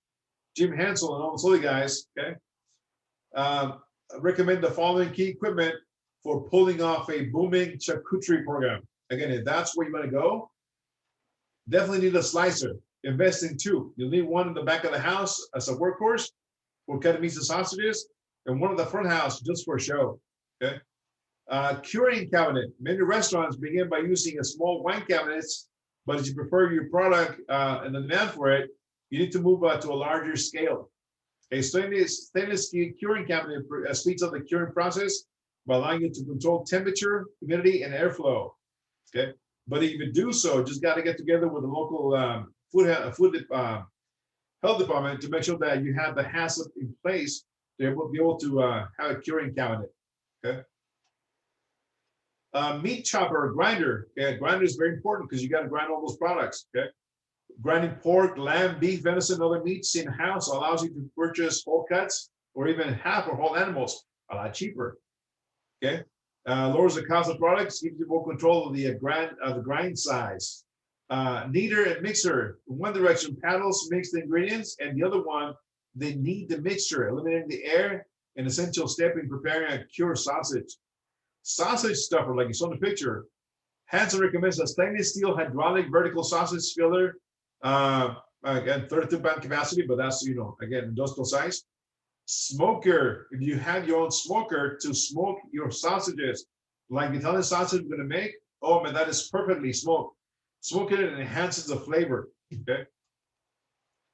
Jim Hansel, and all those other guys, okay, recommend the following key equipment for pulling off a booming charcuterie program. Again, if that's where you want to go, definitely need a slicer. Invest in two. You'll need one in the back of the house as a workhorse for cutting meats and sausages, and one in the front house just for show. Okay. Curing cabinet. Many restaurants begin by using a small wine cabinets, but if you prefer your product and the demand for it, you need to move to a larger scale. A stainless steel curing cabinet speeds up the curing process by allowing you to control temperature, humidity, and airflow. Okay, but if you do so, just got to get together with the local food health department to make sure that you have the HACCP in place to be able to have a curing cabinet. Okay. Meat chopper grinder. Okay, grinder is very important because you got to grind all those products. Okay. Grinding pork, lamb, beef, venison, other meats in house allows you to purchase whole cuts or even half or whole animals a lot cheaper. Okay, lowers the cost of products, gives you more control of the grind size. Kneader and mixer. In one direction, paddles mix the ingredients, and the other one, they knead the mixture, eliminating the air, an essential step in preparing a cured sausage. Sausage stuffer, like you saw in the picture. Hansen recommends a stainless steel hydraulic vertical sausage filler. Again, 32-pound capacity, but that's, again, industrial size. Smoker, if you have your own smoker to smoke your sausages, like the Italian sausage we're gonna make, oh man, that is perfectly smoked. Smoke it and it enhances the flavor, okay?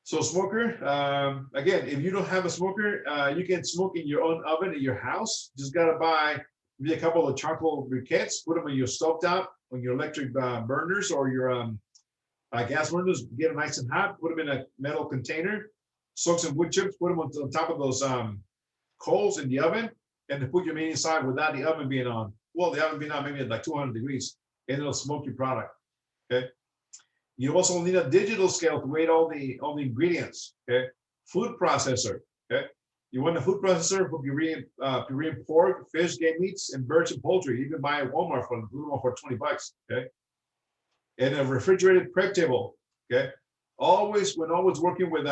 So smoker, again, if you don't have a smoker, you can smoke in your own oven in your house. Just gotta buy maybe a couple of charcoal briquettes, put them on your stovetop, on your electric burners or your gas burners, get them nice and hot, put them in a metal container, soak some wood chips, put them on top of those coals in the oven, and then put your meat inside without the oven being on. Well, the oven being on maybe at like 200 degrees, and it'll smoke your product. Okay. You also need a digital scale to weigh all the ingredients. Okay. Food processor. Okay. You want a food processor for pureeing pork, fish, game meats, and birds and poultry. You can buy at Walmart for a little more for $20. Okay. And a refrigerated prep table. Okay. Always working with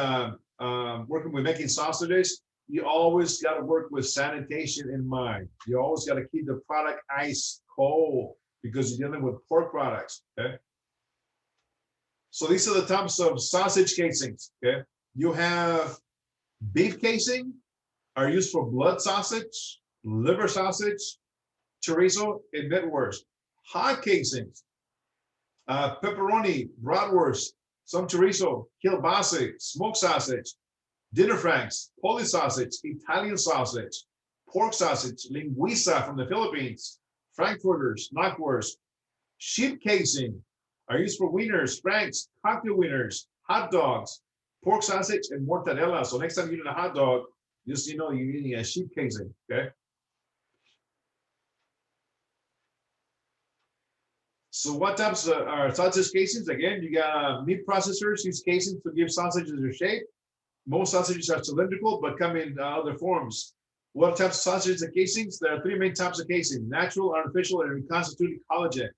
making sausages, you always got to work with sanitation in mind. You always got to keep the product ice cold because you're dealing with pork products. Okay. So these are the types of sausage casings. Okay. You have beef casing, are used for blood sausage, liver sausage, chorizo, and midwurst. Hot casings, pepperoni, bratwurst, some chorizo, kielbasa, smoked sausage, dinner franks, Polish sausage, Italian sausage, pork sausage, linguiça from the Philippines, frankfurters, knockwurst. Sheep casing are used for wieners, franks, cocktail wieners, hot dogs, pork sausage, and mortadella. So next time you eat a hot dog, just you're eating a sheep casing. Okay. So what types are sausage casings? Again, you got meat processors use casings to give sausages their shape. Most sausages are cylindrical, but come in other forms. What types of sausages and casings? There are three main types of casing: natural, artificial, and reconstituted collagen.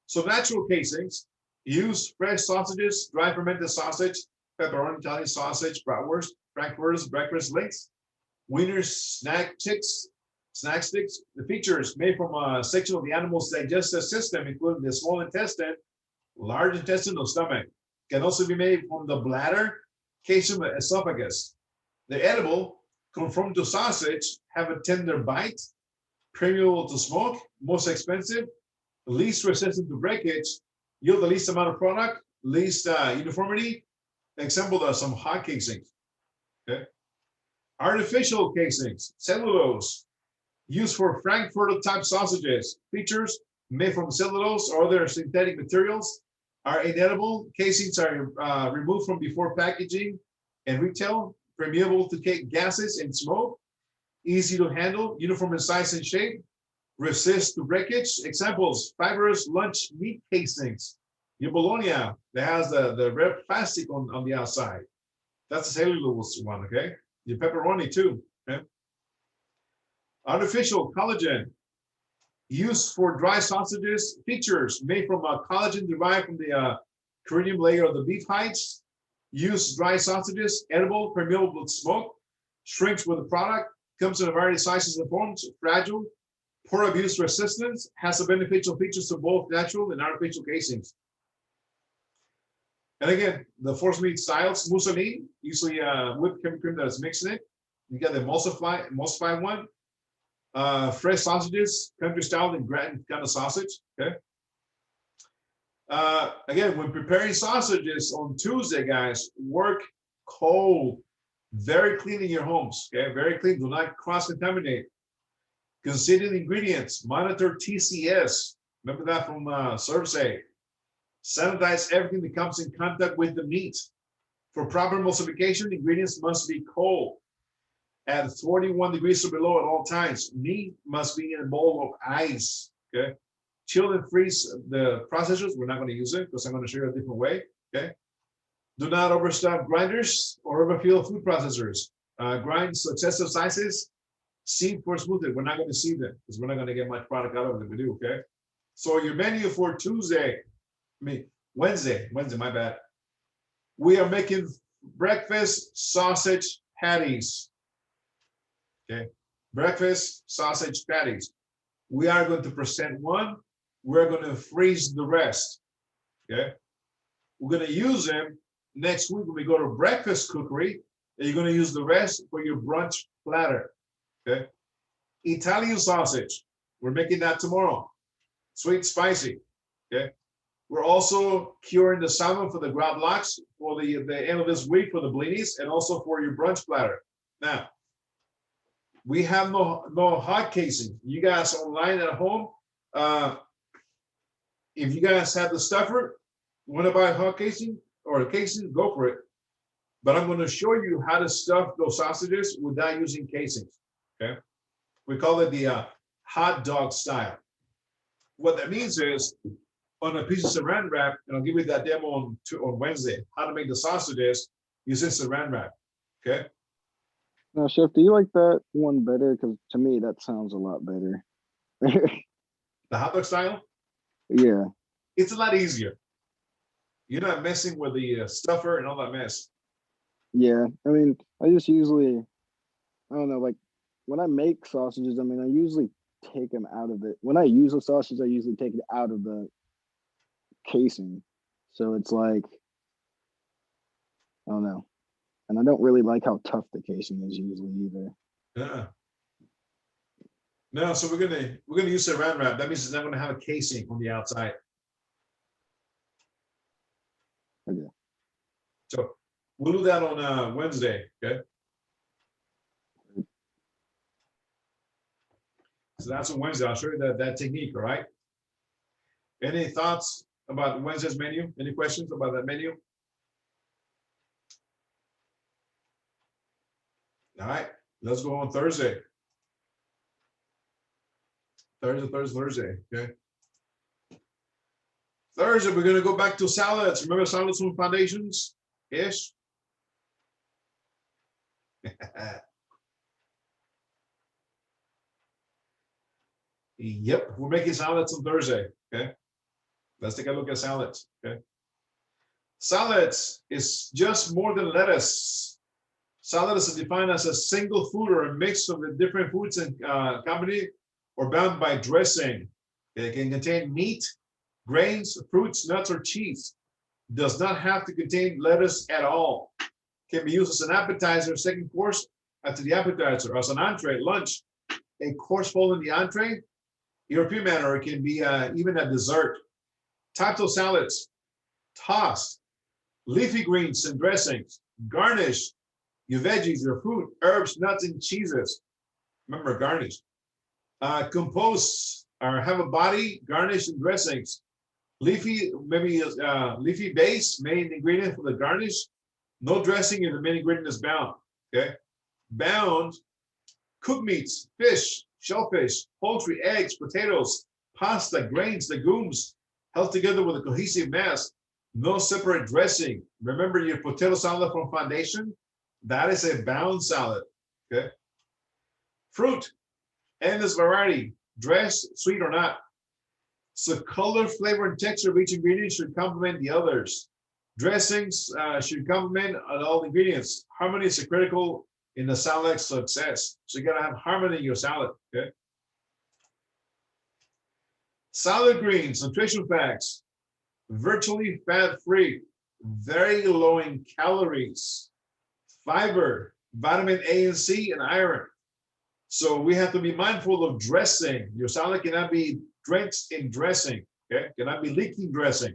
So natural casings use fresh sausages, dry fermented sausage, pepperoni, Italian sausage, bratwurst, frankfurters, breakfast links, wieners, snack sticks. The features made from a section of the animal's digestive system, including the small intestine, large intestine, or stomach. Can also be made from the bladder, caesium, esophagus. They're edible, conform to sausage, have a tender bite, permeable to smoke, most expensive, least resistant to breakage, yield the least amount of product, least uniformity. Example, are some hot casings. Okay. Artificial casings, cellulose, used for Frankfurter type sausages. Features made from cellulose or other synthetic materials are inedible. Casings are removed from before packaging and retail, permeable to gases and smoke, easy to handle, uniform in size and shape, resist to breakage. Examples, fibrous lunch meat casings. Your bologna that has the red plastic on the outside. That's a cellulose one, okay? Your pepperoni too, okay? Artificial collagen, used for dry sausages. Features made from collagen derived from the cranium layer of the beef hides. Used dry sausages, edible, permeable with smoke, shrinks with the product, comes in a variety of sizes and forms, fragile, poor abuse resistance, has the beneficial features of both natural and artificial casings. And again, the force meat styles, mousseline, usually whipped cream that is mixed in it. You got the emulsified one. Fresh sausages, country style and gratin kind of sausage. Okay. Again, when preparing sausages on Tuesday, guys, work cold, very clean in your homes. Okay, very clean. Do not cross-contaminate. Consider the ingredients. Monitor TCS. Remember that from Survey. Sanitize everything that comes in contact with the meat. For proper emulsification, ingredients must be cold at 41 degrees or below at all times. Meat must be in a bowl of ice. Okay. Chill and freeze the processors. We're not going to use it because I'm going to show you a different way. Okay. Do not overstuff grinders or overfill food processors. Grind successive sizes. Sieve for smoothing. We're not going to sieve them because we're not going to get much product out of it if we do. Okay. So your menu for Tuesday, Wednesday, my bad. We are making breakfast sausage patties. Okay, breakfast sausage patties. We are going to present one. We're going to freeze the rest. Okay, we're going to use them next week when we go to breakfast cookery, and you're going to use the rest for your brunch platter. Okay, Italian sausage. We're making that tomorrow. Sweet, spicy. Okay. We're also curing the salmon for the gravlax for the end of this week for the blinis and also for your brunch platter. Now, we have no hot casing. You guys online at home, if you guys have the stuffer, want to buy a hot casing or a casing, go for it. But I'm going to show you how to stuff those sausages without using casings. Okay, we call it the hot dog style. What that means is, on a piece of saran wrap, and I'll give you that demo on Wednesday, how to make the sausages using saran wrap. Okay. Now, Chef, do you like that one better? Because to me, that sounds a lot better. The hot dog style? Yeah. It's a lot easier. You're not messing with the stuffer and all that mess. Yeah. I mean, I just usually, I don't know, like when I make sausages, I mean, I usually take them out of it. When I use a sausage, I usually take it out of the casing. So it's like, I don't know. And I don't really like how tough the casing is usually either. No, so we're gonna use saran wrap. That means it's not gonna have a casing on the outside. Okay. So we'll do that on Wednesday. Okay. So that's on Wednesday. I'll show you that technique. All right. Any thoughts about Wednesday's menu? Any questions about that menu? All right, let's go on Thursday. Thursday, okay. Thursday, we're gonna go back to salads. Remember salads from Foundations? Ish. Yep, we're making salads on Thursday, okay. Let's take a look at salads, okay. Salads is just more than lettuce. Salad is defined as a single food or a mix of the different foods and accompanied or bound by dressing. It can contain meat, grains, fruits, nuts, or cheese. Does not have to contain lettuce at all. Can be used as an appetizer, second course after the appetizer, as an entree, lunch, a course following the entree, European manner. It can be even a dessert. Types of salads. tossed, leafy greens and dressings, garnish your veggies, your fruit, herbs, nuts, and cheeses. Remember, garnish. Compose or have a body, garnish and dressings. Leafy, maybe leafy base, main ingredient for the garnish. No dressing and the main ingredient is bound. Okay. Bound, cooked meats, fish, shellfish, poultry, eggs, potatoes, pasta, grains, legumes, held together with a cohesive mass. No separate dressing. Remember your potato salad from foundation? That is a bound salad. Okay. Fruit, endless variety, dressed, sweet or not. So color, flavor, and texture of each ingredient should complement the others. Dressings should complement all the ingredients. Harmony is critical in the salad success. So you gotta have harmony in your salad, okay? Salad greens, nutrition facts, virtually fat-free, very low in calories, fiber, vitamin A and C, and iron. So we have to be mindful of dressing. Your salad cannot be drenched in dressing, okay? Cannot be leaking dressing,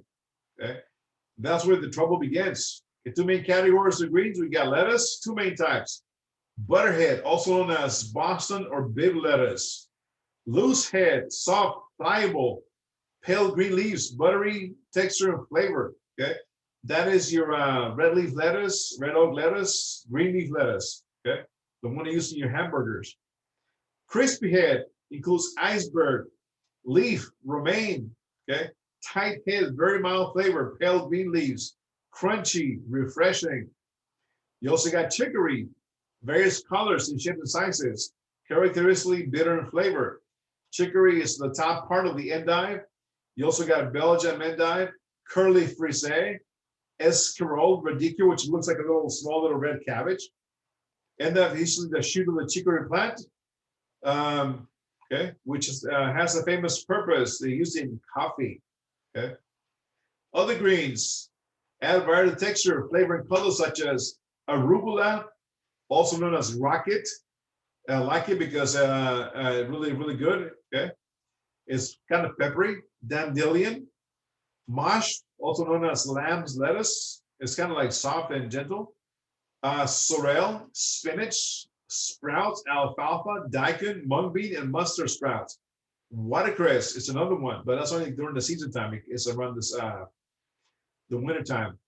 okay? That's where the trouble begins. The two main categories of greens, we got lettuce, two main types. Butterhead, also known as Boston or Bibb lettuce. Loose head, soft, pliable, pale green leaves, buttery texture and flavor, okay? That is your red leaf lettuce, red oak lettuce, green leaf lettuce, okay? The one you use in your hamburgers. Crispy head includes iceberg, leaf, romaine, okay? Tight head, very mild flavor, pale green leaves, crunchy, refreshing. You also got chicory, various colors and shapes and sizes, characteristically bitter in flavor. Chicory is the top part of the endive. You also got Belgian endive, curly frise, escarole, radicule, which looks like a little small little red cabbage. Endive is usually the shoot of the chicory plant, okay, which is, has a famous purpose. They use it in coffee. Okay. Other greens add variety of texture, flavor, and color, such as arugula, also known as rocket. I like it because really, really good. Okay. It's kind of peppery. Dandelion, mosh, also known as lamb's lettuce. It's kind of like soft and gentle. Sorrel, spinach, sprouts, alfalfa, daikon, mung bean, and mustard sprouts. Watercress is another one, but that's only during the season time. It's around this the winter time.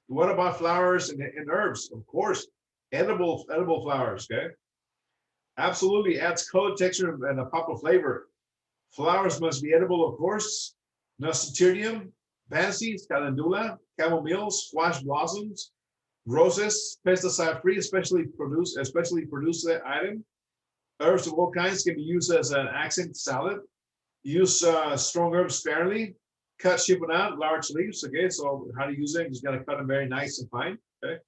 What about flowers and herbs? Of course, edible flowers. Okay, absolutely adds color, texture, and a pop of flavor. Flowers must be edible, of course. Nasturtium, pansies, calendula, chamomile, squash blossoms, roses, pesticide-free, especially produced item. Herbs of all kinds can be used as an accent salad. Use strong herbs sparingly. Cut, ship it out, large leaves. Okay, so how to use it? You just gotta cut them very nice and fine. Okay,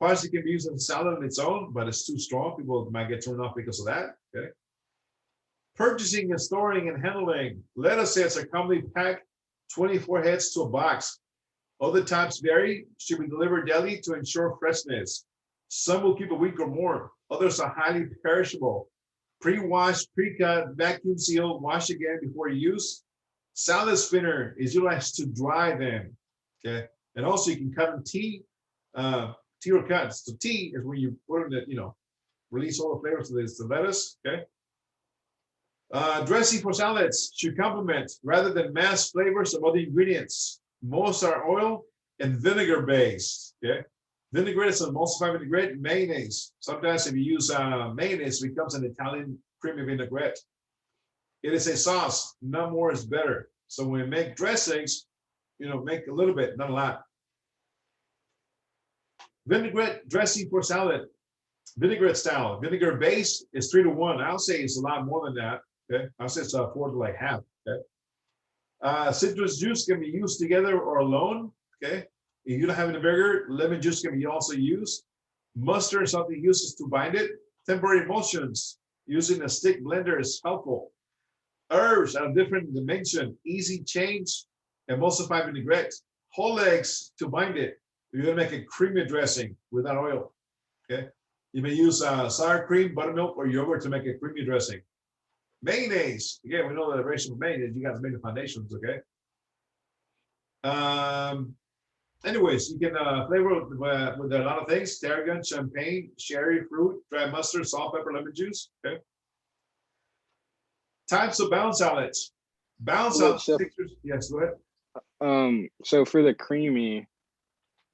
parsley can be used in salad on its own, but it's too strong. People might get turned off because of that. Okay. Purchasing and storing and handling. Lettuce heads are commonly packed 24 heads to a box. Other types vary. Should be delivered daily to ensure freshness. Some will keep a week or more. Others are highly perishable. Pre-washed, pre-cut, vacuum sealed, wash again before use. Salad spinner is utilized to dry them. Okay, and also you can cut them tea or cuts. So tea is when you put in the, release all the flavors of the lettuce. Okay. Dressing for salads should complement rather than mass flavors of other ingredients. Most are oil and vinegar based. Okay. Vinaigrette is an emulsified vinaigrette, mayonnaise. Sometimes if you use mayonnaise, it becomes an Italian creamy vinaigrette. It is a sauce, no more is better. So when we make dressings, make a little bit, not a lot. Vinaigrette dressing for salad, vinaigrette style. Vinegar base is 3-to-1. I'll say it's a lot more than that. Okay, I'll say it's 4 to like half. Okay. Citrus juice can be used together or alone. Okay. If you don't have any vinegar, lemon juice can be also used. Mustard is something uses to bind it. Temporary emulsions using a stick blender is helpful. Herbs are different dimension, easy change, emulsified vinaigrette. Whole eggs to bind it. You're gonna make a creamy dressing without oil. Okay. You may use sour cream, buttermilk, or yogurt to make a creamy dressing. Mayonnaise. Again, we know the ratio of mayonnaise. You guys make the foundations, okay? anyways, you can flavor with a lot of things: tarragon, champagne, sherry, fruit, dry mustard, salt, pepper, lemon juice. Okay. Types of bound salads. Bound Hold up, salads. chef. Yes, go ahead. So for the creamy,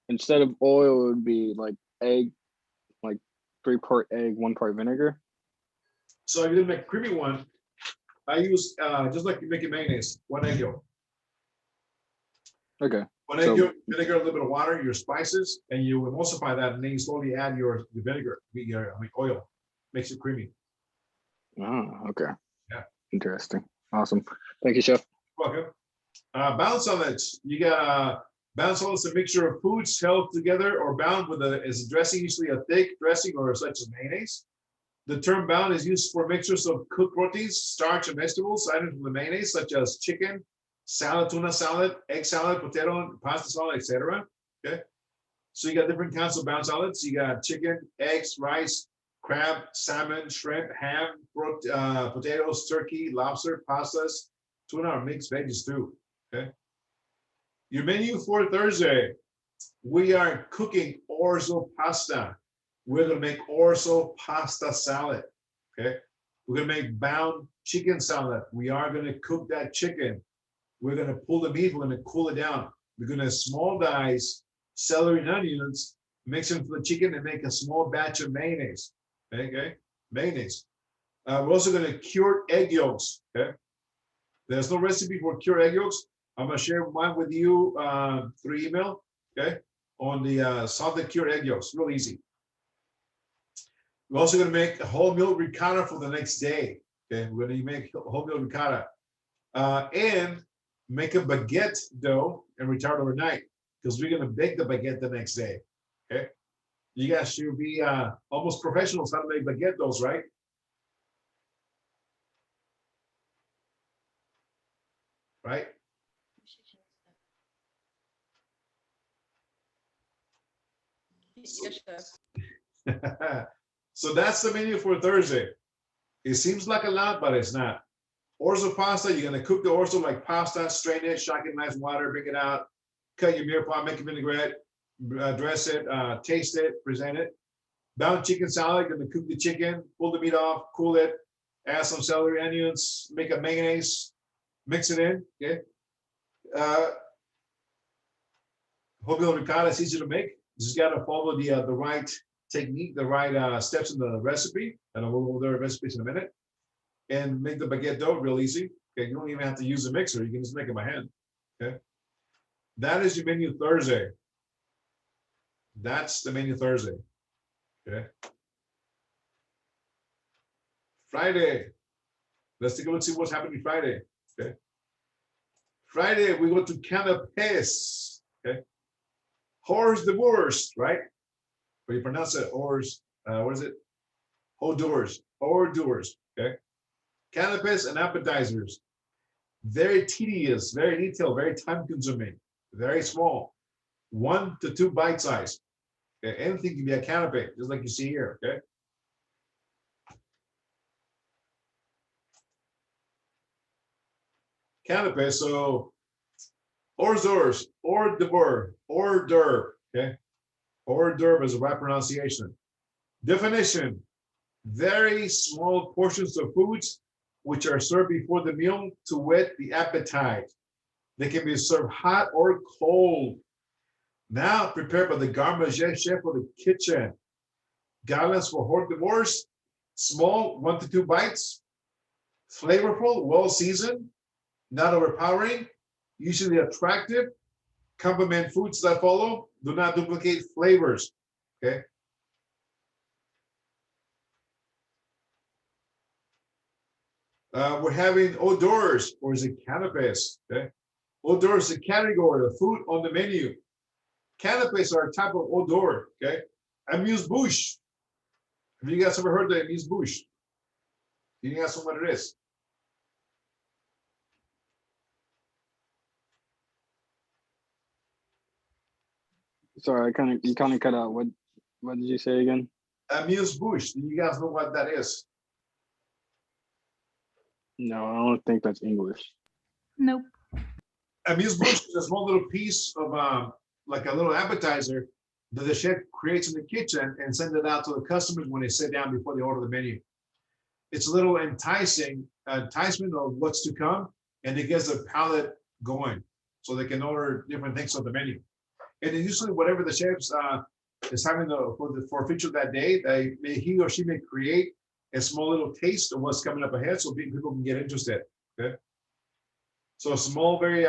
instead of oil, it would be like egg, like 3-part egg, 1 part vinegar. So if you didn't make a creamy one, I use just like you make your mayonnaise, 1 egg yolk. Okay. 1 egg So- yolk, vinegar, a little bit of water, your spices, and you emulsify that, and then you slowly add your vinegar, oil. Makes it creamy. Oh, okay. Yeah. Interesting. Awesome. Thank you, chef. Welcome. Bound salads. You got bound salads, a mixture of foods held together or bound with a dressing, usually a thick dressing or such as mayonnaise. The term bound is used for mixtures of cooked proteins, starch, and vegetables added to the mayonnaise, such as chicken, salad, tuna salad, egg salad, potato, pasta salad, etc. Okay. So you got different kinds of bound salads. You got chicken, eggs, rice, crab, salmon, shrimp, ham, potatoes, turkey, lobster, pastas, tuna, or mixed veggies too. Okay. Your menu for Thursday, we are cooking orzo pasta. We're gonna make orzo pasta salad. Okay. We're gonna make bound chicken salad. We are gonna cook that chicken. We're gonna pull the meat. We're gonna cool it down. We're gonna small dice celery and onions, mix them with the chicken, and make a small batch of mayonnaise. Okay, mayonnaise. We're also gonna cure egg yolks. Okay. There's no recipe for cured egg yolks. I'm gonna share mine with you through email. Okay, on the salted cured egg yolks. Real easy. We're also gonna make a whole milk ricotta for the next day. Okay, we're gonna make whole milk ricotta and make a baguette dough and retard overnight because we're gonna bake the baguette the next day. Okay, you guys should be almost professionals how to make baguette doughs, right? Right. Yes, chef. So that's the menu for Thursday. It seems like a lot, but it's not. Orzo pasta, you're gonna cook the orzo like pasta, strain it, shock it in nice water, bring it out, cut your mirepoix, make a vinaigrette, dress it, taste it, present it. Bound chicken salad, gonna cook the chicken, pull the meat off, cool it, add some celery, onions, make a mayonnaise, mix it in, okay? Whole milk ricotta is easy to make. Just gotta follow the right technique, the right steps in the recipe, and I'll go over the recipes in a minute. And make the baguette dough real easy. Okay, you don't even have to use a mixer. You can just make it by hand. Okay, that is your menu Thursday. That's the menu Thursday. Okay, Friday. Let's take a look, see what's happening Friday. Okay, Friday we go to canapés. Okay, hors d'oeuvres, right? But you pronounce it hors. What is it? Hors d'oeuvres. Hors d'oeuvres. Okay. Canapés and appetizers. Very tedious, very detailed, very time consuming, very small. 1 to 2 bite size. Okay. Anything can be a canapé, just like you see here. Okay. Canapé, so hors d'oeuvres, hors d'oeuvre, hors d'oeuvre. Okay. Hors d'oeuvre is a right pronunciation. Definition: very small portions of foods which are served before the meal to whet the appetite. They can be served hot or cold. Now prepared by the garde manger chef of the kitchen. Guidelines for hors d'oeuvres: small, 1 to 2 bites, flavorful, well seasoned, not overpowering, usually attractive, complement foods that follow, do not duplicate flavors. Okay. We're having hors d'oeuvres, or is it canapés? Okay. Hors d'oeuvres is a category of food on the menu. Canapés are a type of hors d'oeuvre. Okay. Amuse-bouche. Have you guys ever heard of amuse-bouche? You guys know what it is? Sorry, you kind of cut out. What did you say again? Amuse-bouche. Do you guys know what that is? No, I don't think that's English. Nope. Amuse-bouche is a small little piece of like a little appetizer that the chef creates in the kitchen and sends it out to the customers when they sit down before they order the menu. It's a little enticement of what's to come, and it gets the palate going so they can order different things on the menu. And then usually whatever the chef's is having for a feature that day, he or she may create a small little taste of what's coming up ahead so people can get interested. Okay. So a small, very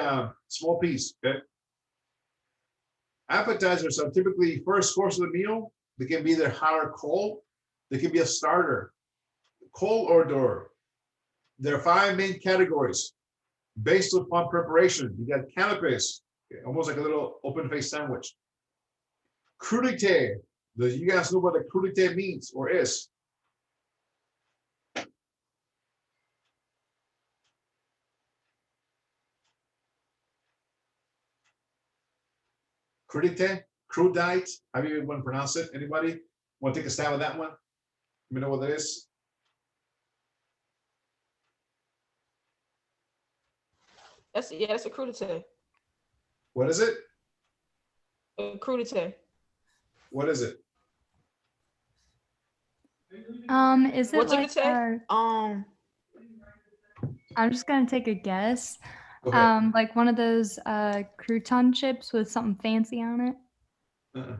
small piece. Okay. Appetizers are typically first course of the meal. They can be either hot or cold. They can be a starter, cold hors d'oeuvre. There are 5 main categories based upon preparation. You got canapés, okay, almost like a little open-faced sandwich. Crudité. Do you guys know what a crudité means or is? Crudité, crudite. How do you want to pronounce it? Anybody want to take a stab at that one? Let me know what that is. That's a crudité. What is it? A crudité. What is it? Is it What's like it say? I'm just gonna take a guess. Go ahead. Like one of those crouton chips with something fancy on it. Uh-uh.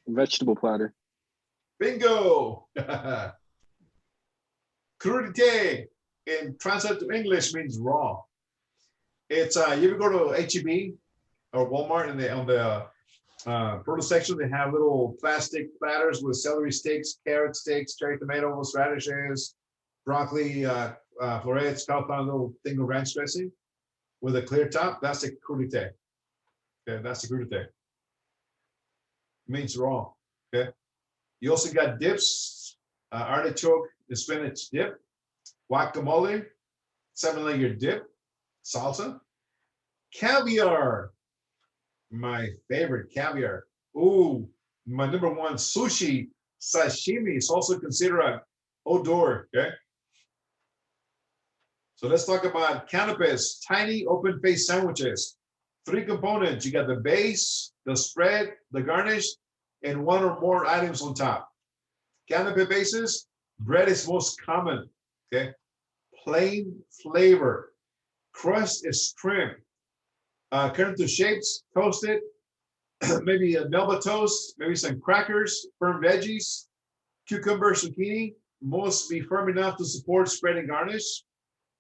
Vegetable platter. Bingo! Crudité in translate to English means raw. It's you ever go to HEB or Walmart and on the produce section, they have little plastic platters with celery sticks, carrot sticks, cherry tomatoes, radishes, broccoli, florets, cauliflower, little thing of ranch dressing with a clear top. That's the crudité. Okay, that's the crudité. Means raw. Okay. You also got dips, artichoke, the spinach dip, guacamole, 7-layer dip, salsa, caviar. My favorite caviar. Ooh, my number 1 sushi, sashimi is also considered a hors d'oeuvre. Okay. So let's talk about canapés, tiny open-faced sandwiches. 3 components. You got the base, the spread, the garnish, and 1 or more items on top. Canapé bases, bread is most common. Okay. Plain flavor. Crust is trim. Cut into shapes, toasted, maybe a Melba toast, maybe some crackers, firm veggies, cucumber, zucchini, must be firm enough to support spread and garnish.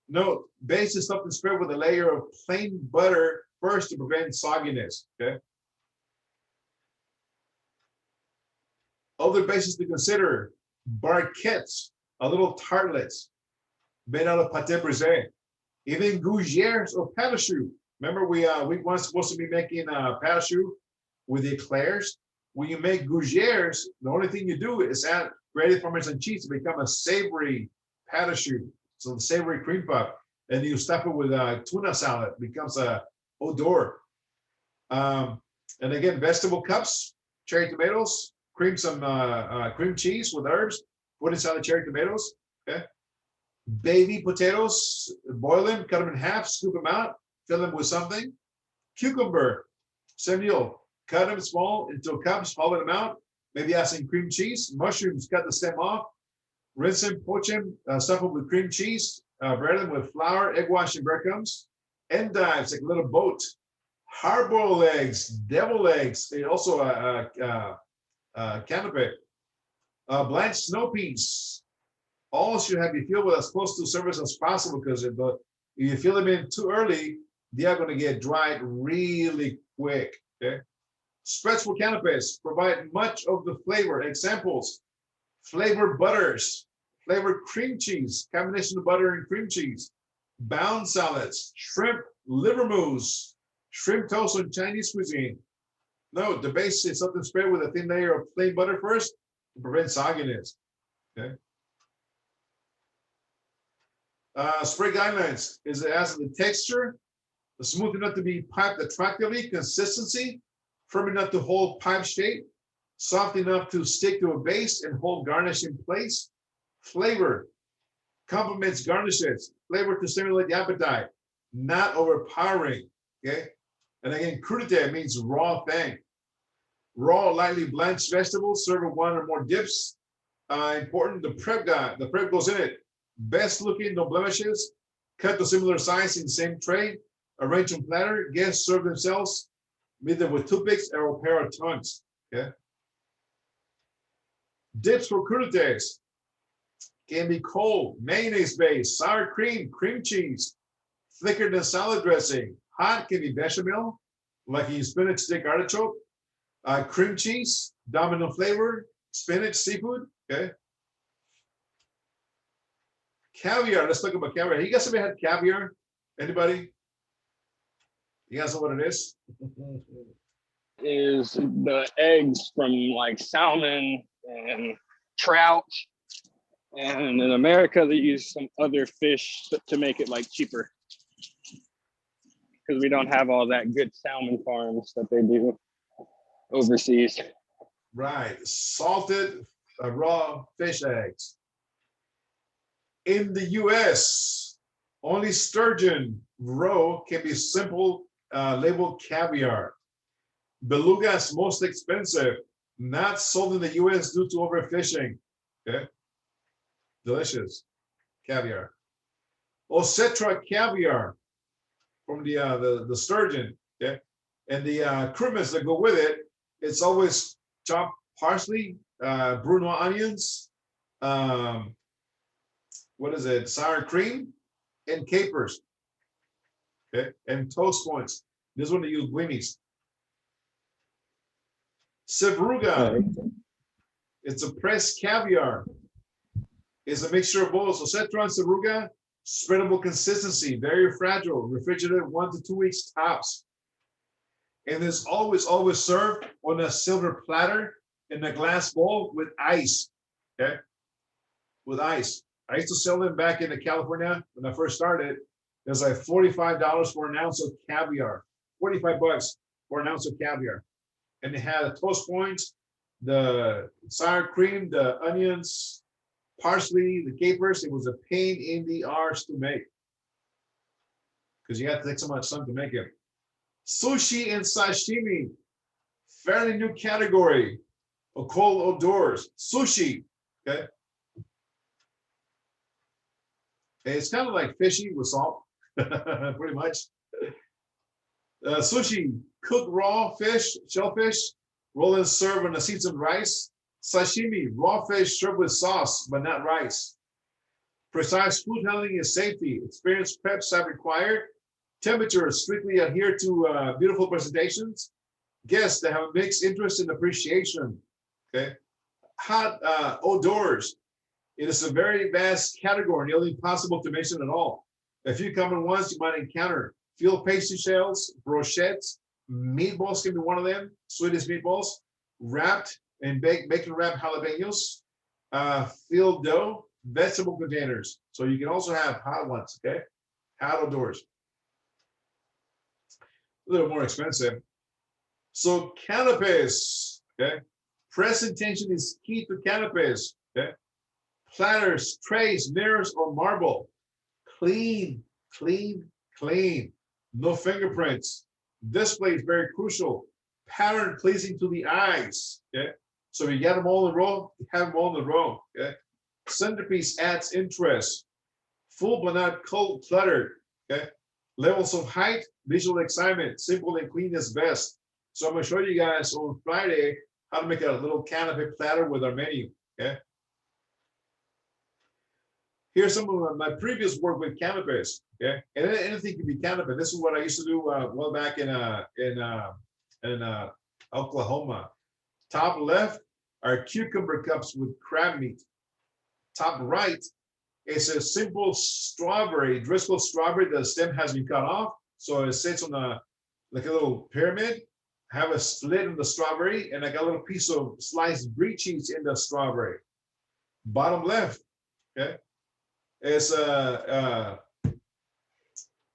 Note, base is something spread with a layer of plain butter first to prevent sogginess. Okay. Other bases to consider: barquettes, a little tartlets made out of pâté brisé, even gougères or pâte à choux. Remember, we weren't supposed to be making pâte à choux with the eclairs. When you make gougères, the only thing you do is add grated Parmesan cheese to become a savory pâte à choux. So the savory cream puff, and you stuff it with tuna salad. It becomes a hors d'oeuvre. And again, vegetable cups, cherry tomatoes, cream cheese with herbs, put inside the cherry tomatoes. Okay. Baby potatoes, boil them, cut them in half, scoop them out, fill them with something. Cucumber, same deal. Cut them small into cups, hollow them out, maybe add some cream cheese. Mushrooms, cut the stem off, rinse them, poach them, stuff them with cream cheese, bread them with flour, egg wash, and breadcrumbs. Endives, like a little boat. Hard-boiled eggs, devil eggs, also a canapé. Blanched snow peas. All should have you filled with as close to surface as possible, because if you fill them in too early, they are going to get dried really quick. Okay. Spreads for canapés provide much of the flavor. Examples: flavored butters, flavored cream cheese, combination of butter and cream cheese, bound salads, shrimp liver mousse, shrimp toast on Chinese cuisine. No, the base is something spread with a thin layer of plain butter first to prevent sogginess. Okay. Spread guidelines is it as the texture, smooth enough to be piped attractively, consistency, firm enough to hold pipe shape, soft enough to stick to a base and hold garnish in place. Flavor complements garnishes. Flavor to stimulate the appetite, not overpowering. Okay. And again, crudité means raw thing. Raw, lightly blanched vegetables served with one or more dips. Important, the prep goes in it. Best looking, no blemishes. Cut to similar size in the same tray. Arrange on platter. Guests serve themselves, either with toothpicks or a pair of tongues. Okay. Dips for crudités can be cold, mayonnaise based, sour cream, cream cheese, thicker than salad dressing. Hot can be bechamel, like in spinach stick artichoke, cream cheese, dominant flavor, spinach, seafood. Okay. Caviar. Let's talk about caviar. You guys ever had caviar? Anybody? You guys know what it is? Is the eggs from like salmon and trout. And in America, they use some other fish to make it like cheaper. Because we don't have all that good salmon farms that they do overseas. Right. Salted raw fish eggs. In the US, only sturgeon roe can be simple labeled caviar. Beluga is most expensive, not sold in the US due to overfishing. Okay. Delicious caviar. Osetra caviar from the sturgeon. Okay. And the crumins that go with it, it's always chopped parsley, bruno onions, what is it? Sour cream and capers. Okay, and toast points. This one they use weenies. Sevruga. It's a pressed caviar. It's a mixture of both. Osetra and Sevruga, spreadable consistency, very fragile, refrigerated 1 to 2 weeks tops. And it's always served on a silver platter in a glass bowl with ice. Okay, with ice. I used to sell them back in California when I first started. It was like $45 for an ounce of caviar, 45 bucks for an ounce of caviar. And it had a toast points, the sour cream, the onions, parsley, the capers. It was a pain in the arse to make because you have to take so much time to make it. Sushi and sashimi, fairly new category of cold outdoors. Sushi, okay? It's kind of like fishy with salt, pretty much. Sushi, cooked raw fish, shellfish, roll and serve on a seasoned rice. Sashimi, raw fish served with sauce, but not rice. Precise food handling and safety. Experienced preps are required. Temperature strictly adhere to beautiful presentations. Guests that have a mixed interest and appreciation. Okay. Hot outdoors. It is a very vast category, nearly impossible to mention at all. A few common ones you might encounter: field pastry shells, brochettes, meatballs can be one of them, Swedish meatballs, wrapped and bacon wrapped jalapenos, field dough, vegetable containers. So you can also have hot ones, okay? Hot outdoors. A little more expensive. So canapes, okay? Presentation is key to canapes, okay? Platters, trays, mirrors, or marble. Clean, clean, clean. No fingerprints. Display is very crucial. Pattern pleasing to the eyes. Okay. So if you get them all in a row, you have them all in a row. Okay. Centerpiece adds interest. Full but not cold cluttered. Okay. Levels of height, visual excitement. Simple and clean is best. So I'm going to show you guys on Friday how to make a little canopy platter with our menu. Okay. Here's some of my previous work with canapes. Okay, and anything can be canopy. This is what I used to do well back in Oklahoma. Top left are cucumber cups with crab meat. Top right is a simple strawberry, Driscoll strawberry. The stem has been cut off, so it sits on like a little pyramid. Have a slit in the strawberry, and I got a little piece of sliced brie cheese in the strawberry. Bottom left, okay.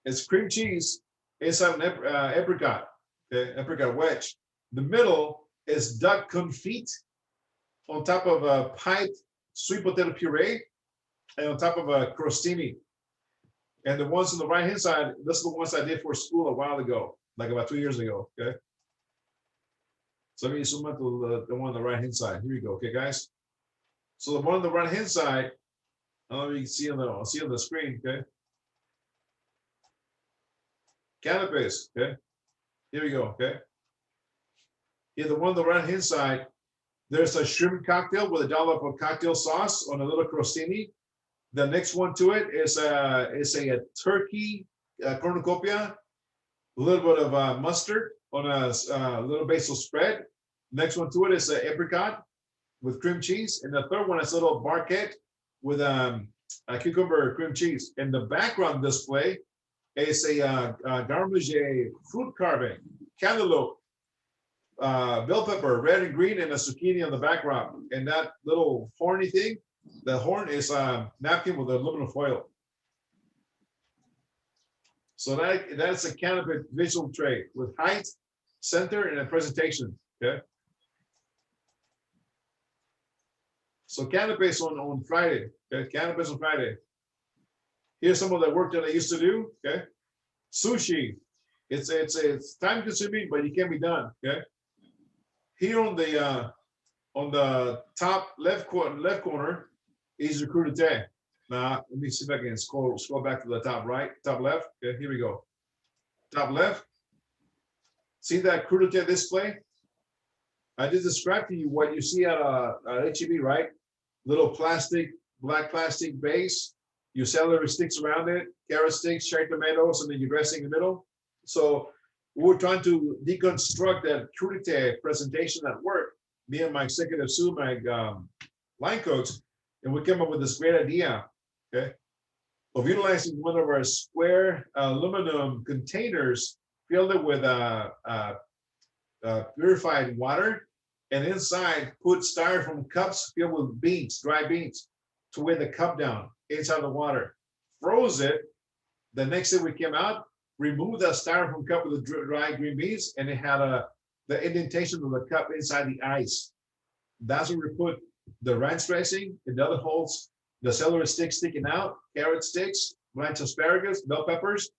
It's cream cheese inside an apricot, okay, apricot wedge. The middle is duck confit on top of a piped sweet potato puree and on top of a crostini. And the ones on the right hand side, those are the ones I did for school a while ago. like about 2 years ago. Okay. So let me zoom out to the one on the right hand side. Here we go. Okay, guys. So the one on the right hand side, you can see on the screen. Okay. Cannabis. Okay. Here we go. Okay. Here, the one on the right hand side, there's a shrimp cocktail with a dollop of cocktail sauce on a little crostini. The next one to it is a turkey cornucopia, a little bit of mustard on a little basil spread. Next one to it is an apricot with cream cheese, and the third one is a little barquette with a cucumber cream cheese. In the background display is a garmage fruit carving, cantaloupe, bell pepper, red and green, and a zucchini on the background. And that little horny thing, the horn is a napkin with aluminum foil. So that's a canopy visual tray with height, center, and a presentation. Okay. So canapes on Friday. Okay, canapes on Friday. Here's some of the work that I used to do. Okay, sushi. It's time consuming, but it can be done. Okay. Here on the top left corner is your crudité. Now let me see if I can scroll back to the top right, top left. Okay, here we go. Top left. See that crudité display? I just described to you what you see at HEB, right? Little black plastic base. You celery sticks around it, carrot sticks, cherry tomatoes, and then your dressing in the middle. So we're trying to deconstruct that crudité presentation at work. Me and my executive Sue, my line coach, and we came up with this great idea, okay, of utilizing one of our square aluminum containers, filled it with purified water, and inside put styrofoam cups filled with beans, dry beans, to weigh the cup down inside the water, froze it. The next day we came out, removed that styrofoam cup with the dry green beans, and it had the indentation of the cup inside the ice. That's where we put the ranch dressing, in the other holes, the celery sticks sticking out, carrot sticks, blanched asparagus, bell peppers,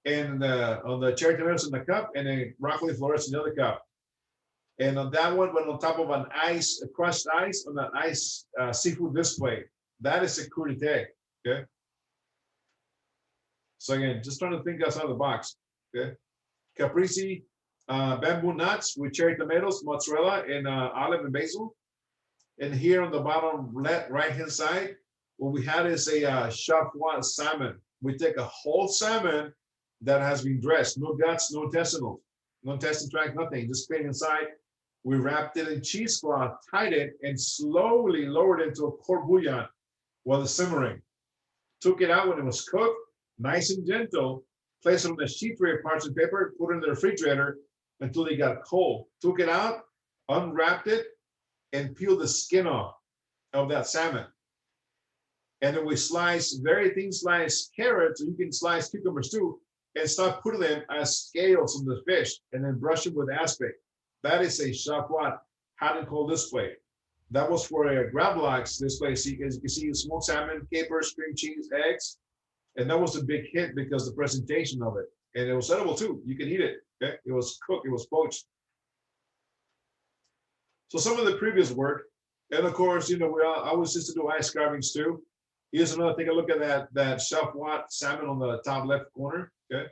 and on the cherry tomatoes in the cup, and then broccoli florets in the other cup. And on that one went on top of a crushed ice on an ice seafood display. That is a crudité. Okay. So again, just trying to think outside the box. Okay. Caprese bamboo nuts with cherry tomatoes, mozzarella, and olive and basil. And here on the bottom left, right hand side, what we had is a chafouin salmon. We take a whole salmon that has been dressed, no guts, no intestinals, no intestine tract, nothing, just plain inside. We wrapped it in cheesecloth, tied it, and slowly lowered it into a court bouillon while it's simmering. Took it out when it was cooked, nice and gentle, placed it on a sheet tray of parchment paper, put it in the refrigerator until they got cold. Took it out, unwrapped it, and peeled the skin off of that salmon. And then we slice very thin sliced carrots, and you can slice cucumbers too, and start putting them as scales on the fish, and then brush them with aspic. That is a chafouin hot and cold display. That was for a gravlax display. So as you can see, smoked salmon, capers, cream cheese, eggs, and that was a big hit because the presentation of it, and it was edible too. You can eat it. Okay, it was cooked, it was poached. So some of the previous work, and of course, I always used to do ice carvings too. Here's another thing. A look at that chafouin salmon on the top left corner. Okay,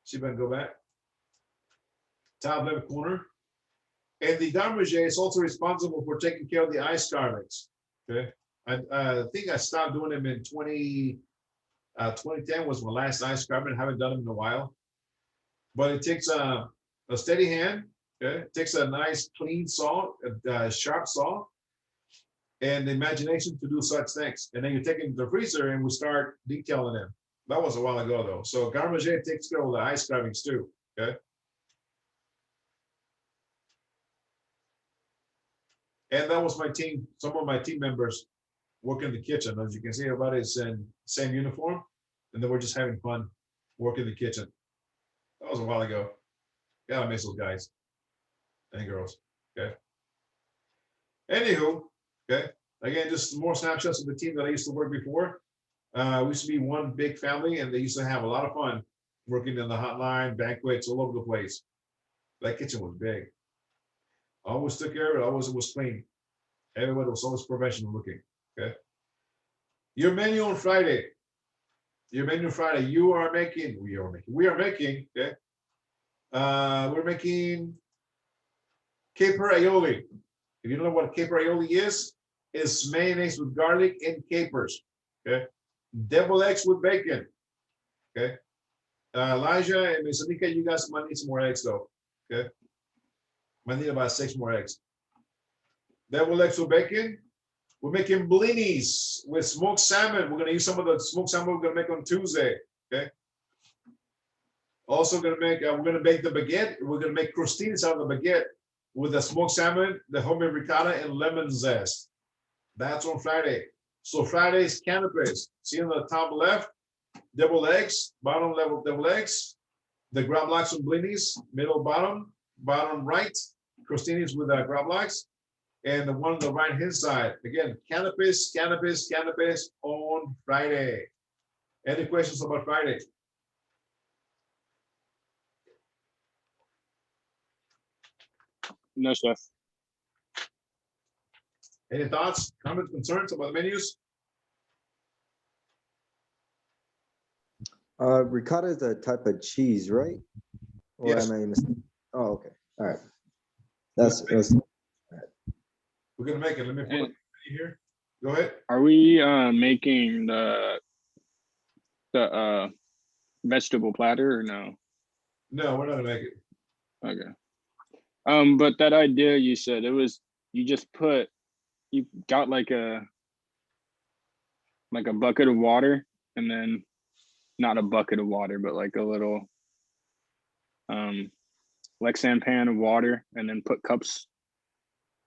see if I can go back. Top left corner. And the garmage is also responsible for taking care of the ice carvings. Okay, I think I stopped doing them in 2010 was my last ice carving. I haven't done them in a while. But it takes a steady hand. Okay, it takes a nice clean saw, a sharp saw, and the imagination to do such things. And then you take it into the freezer and we start detailing them. That was a while ago though. So garmage takes care of the ice carvings too. Okay. And that was my team, some of my team members working in the kitchen. As you can see, everybody's in same uniform, and then we're just having fun working in the kitchen. That was a while ago. Yeah, I miss those guys and girls. Okay. Anywho, okay. Again, just more snapshots of the team that I used to work before. We used to be one big family, and they used to have a lot of fun. working in the hotline, banquets, all over the place. That kitchen was big. Always took care of it. Always it was clean. Everybody was always professional looking. Okay. Your menu on Friday. Your menu Friday. We are making. Okay. We're making caper aioli. If you don't know what caper aioli is, it's mayonnaise with garlic and capers. Okay. Devil eggs with bacon. Okay. Elijah and Miss Anika, you guys might need some more eggs though. Okay. Might need about 6 more eggs. Devil eggs with bacon. We're making blinis with smoked salmon. We're gonna use some of the smoked salmon we're gonna make on Tuesday. Okay. Also gonna make, we're gonna bake the baguette. We're gonna make crostinis out of the baguette with the smoked salmon, the homemade ricotta, and lemon zest. That's on Friday. So Friday's canapes. See on the top left, double eggs, bottom level double eggs, the gravlax and blinis, middle bottom right, crostinis with gravlax, and the one on the right hand side. Again, canapes on Friday. Any questions about Friday? No, chef. Any thoughts, comments, concerns about the menus? Ricotta is a type of cheese, right? Or Yes. am I mistaken? Oh, okay. All right. That's We're gonna make it. Let me put it here. Go ahead. Are we making the vegetable platter or no? No, we're not gonna make it. Okay. But that idea you said, it was, you got like a bucket of water, and then not a bucket of water, but like a little Lexan pan of water, and then put cups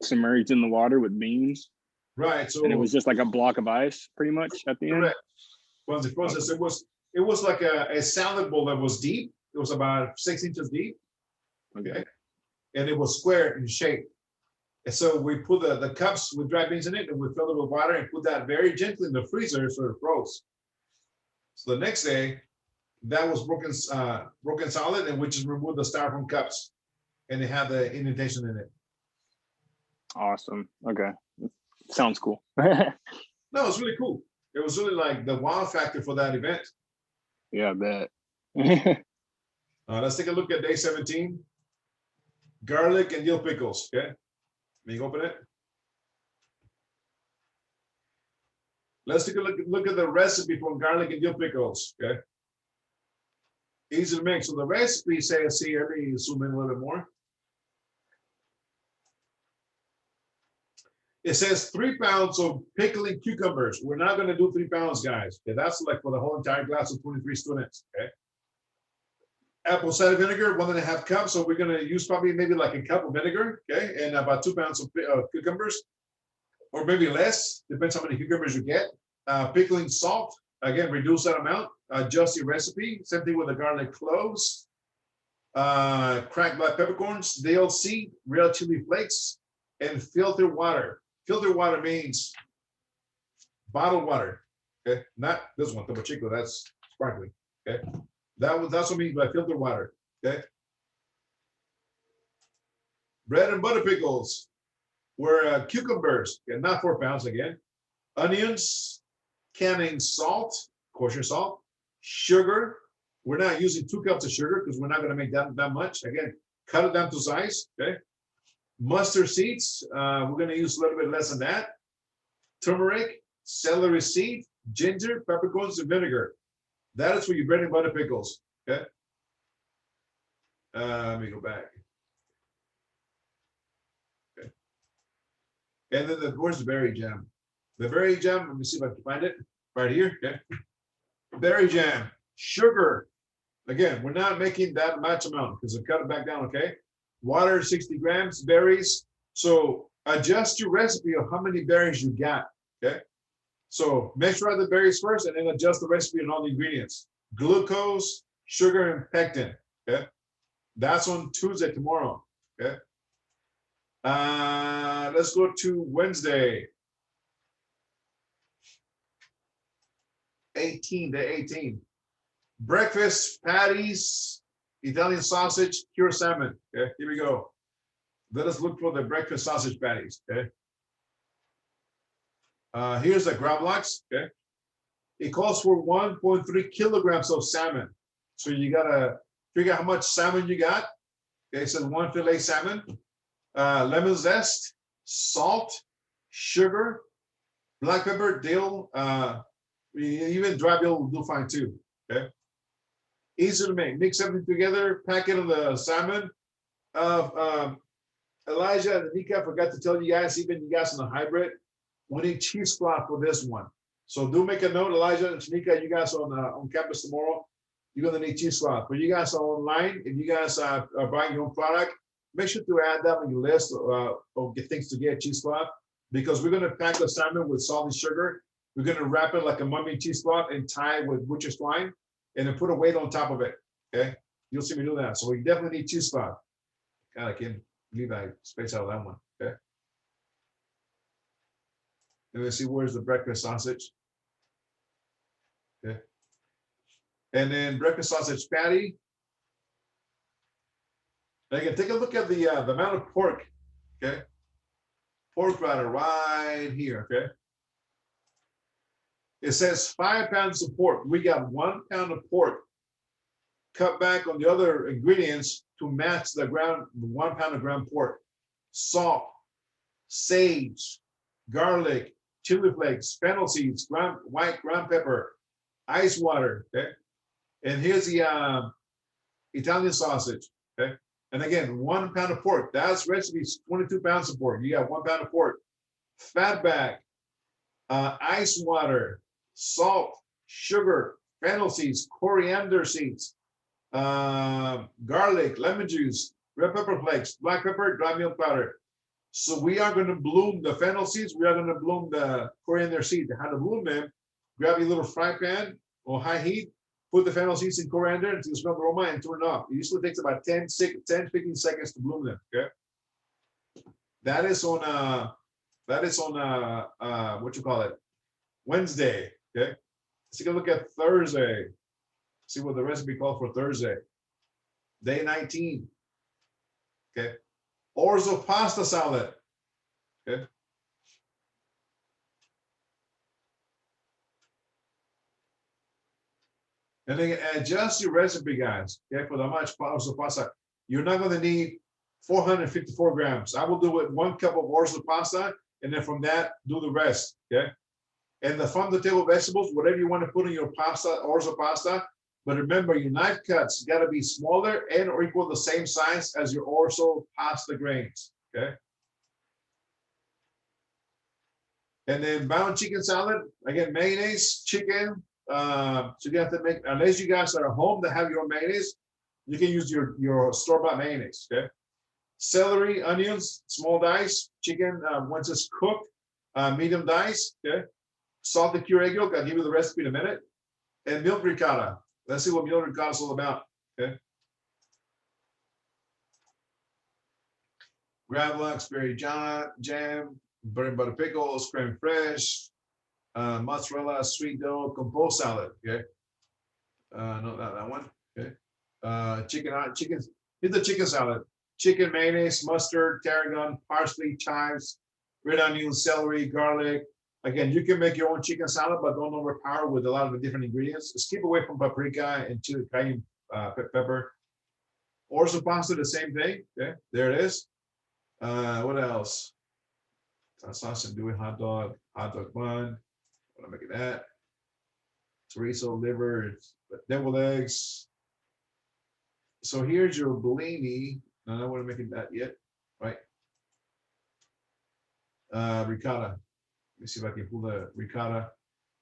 submerged in the water with beans, Right. So and it was just like a block of ice pretty much at the end. correct. Was the process? It was like a salad bowl that was deep. It was about 6 inches deep. Okay. And it was square in shape. And so we put the cups with dry beans in it, and we filled it with water and put that very gently in the freezer so it froze. So the next day, that was broken solid, and we just removed the styrofoam cups, and it had the indentation in it. Awesome. Okay. Sounds cool. No, it's really cool. It was really like the wow factor for that event. Yeah, I bet. Let's take a look at day 17. Garlic and dill pickles. Okay, let me open it. Let's take a look at the recipe for garlic and dill pickles. Okay, easy to make. So the recipe says here, let me zoom in a little bit more. It says 3 pounds of pickling cucumbers. We're not going to do 3 pounds, guys. Okay, that's like for the whole entire class of 23 students. Okay. Apple cider vinegar, 1.5 cups. So we're going to use probably maybe like a cup of vinegar. Okay, and about 2 pounds of cucumbers, or maybe less. Depends how many cucumbers you get. Pickling salt. Again, reduce that amount. Adjust your recipe. Same thing with the garlic cloves. Cracked black peppercorns, dill seed, real chili flakes, and filtered water. Filtered water means bottled water. Okay, not this one, Topo Chico. That's sparkling. Okay, that's what means by filtered water. Okay. Bread and butter pickles were cucumbers, okay, not 4 pounds again. Onions, canning salt, kosher salt, sugar. We're not using 2 cups of sugar because we're not going to make that much. Again, cut it down to size. Okay. Mustard seeds, we're going to use a little bit less than that. Turmeric, celery seed, ginger, peppercorns, and vinegar. That is for your bread and butter pickles. Okay. Let me go back. Okay. And then where's the berry jam? The berry jam, let me see if I can find it. Right here. Okay. Berry jam, sugar. Again, we're not making that much amount because I cut it back down. Okay. Water, 60 grams, berries. So adjust your recipe of how many berries you got. Okay. So measure out the berries first and then adjust the recipe and all the ingredients. Glucose, sugar, and pectin. Okay. That's on Tuesday, tomorrow. Okay. Let's go to Wednesday. 18, day 18. breakfast patties, Italian sausage, cured salmon. Okay, here we go. Let us look for the breakfast sausage patties. Okay. Here's the gravlax. Okay. It calls for 1.3 kilograms of salmon. So you gotta figure out how much salmon you got. Okay, so one fillet salmon, lemon zest, salt, sugar, black pepper, dill, even dry dill will do fine too. Okay. Easy to make. Mix everything together, pack it on the salmon. Elijah and Nika, I forgot to tell you guys, even you guys on the hybrid, we need cheesecloth for this one. So do make a note, Elijah and Shanika, you guys on campus tomorrow, you're gonna need cheesecloth. But you guys are online, if you guys are buying your own product, make sure to add that on your list of things to get cheesecloth, because we're gonna pack the salmon with salt and sugar. We're gonna wrap it like a mummy cheesecloth and tie it with butcher's twine, and then put a weight on top of it. Okay, you'll see me do that. So we definitely need cheesecloth. God, I can't believe I spaced out that one. Okay. And let's see, where's the breakfast sausage? Okay. And then breakfast sausage patty. Again, take a look at the amount of pork. Okay. Pork batter right here. Okay. It says 5 pounds of pork. We got 1 pound of pork. Cut back on the other ingredients to match the 1 pound of ground pork. Salt, sage, garlic, chili flakes, fennel seeds, white ground pepper, ice water. Okay. And here's the Italian sausage. Okay. And again, 1 pound of pork. That's recipe 22 pounds of pork. You got 1 pound of pork. Fat back, ice water, salt, sugar, fennel seeds, coriander seeds, garlic, lemon juice, red pepper flakes, black pepper, dry milk powder. So we are going to bloom the fennel seeds. We are going to bloom the coriander seeds. How to bloom them? Grab your little fry pan on high heat, put the fennel seeds in coriander until you smell the aroma and turn it off. It usually takes about 10, 15 seconds to bloom them. Okay. That is on what you call it? Wednesday. Okay. Let's take a look at Thursday. See what the recipe called for Thursday. Day 19. Okay. Orzo pasta salad. Okay. And then adjust your recipe, guys. Okay, for the much orzo pasta. You're not going to need 454 grams. I will do it 1 cup of orzo pasta, and then from that, do the rest. Okay. And the farm to table vegetables, whatever you want to put in your pasta, orzo pasta. But remember, your knife cuts got to be smaller and or equal the same size as your orzo pasta grains. Okay. And then bound chicken salad, again, mayonnaise, chicken. So you have to make, unless you guys are at home that have your own mayonnaise, you can use your store-bought mayonnaise. Okay. Celery, onions, small dice. Chicken, once it's cooked, medium dice. Okay. Salted cured egg yolk. I'll give you the recipe in a minute. And milk ricotta. Let's see what milk ricotta is all about. Okay. Gravlax, berry jam, bread and butter pickles, creme fraiche, mozzarella, sweet dough, compost salad. Okay. No, not that one. Okay. Chicken. Here's the chicken salad. Chicken, mayonnaise, mustard, tarragon, parsley, chives, red onion, celery, garlic. Again, you can make your own chicken salad, but don't overpower with a lot of the different ingredients. Just keep away from paprika and chili, cayenne pepper. Orzo pasta, the same thing. Okay, there it is. What else? Sausage, doing hot dog bun. What am I making that? Chorizo, liver, deviled eggs. So here's your Bellini. No, I don't want to make that yet, right? Ricotta. Let me see if I can pull the ricotta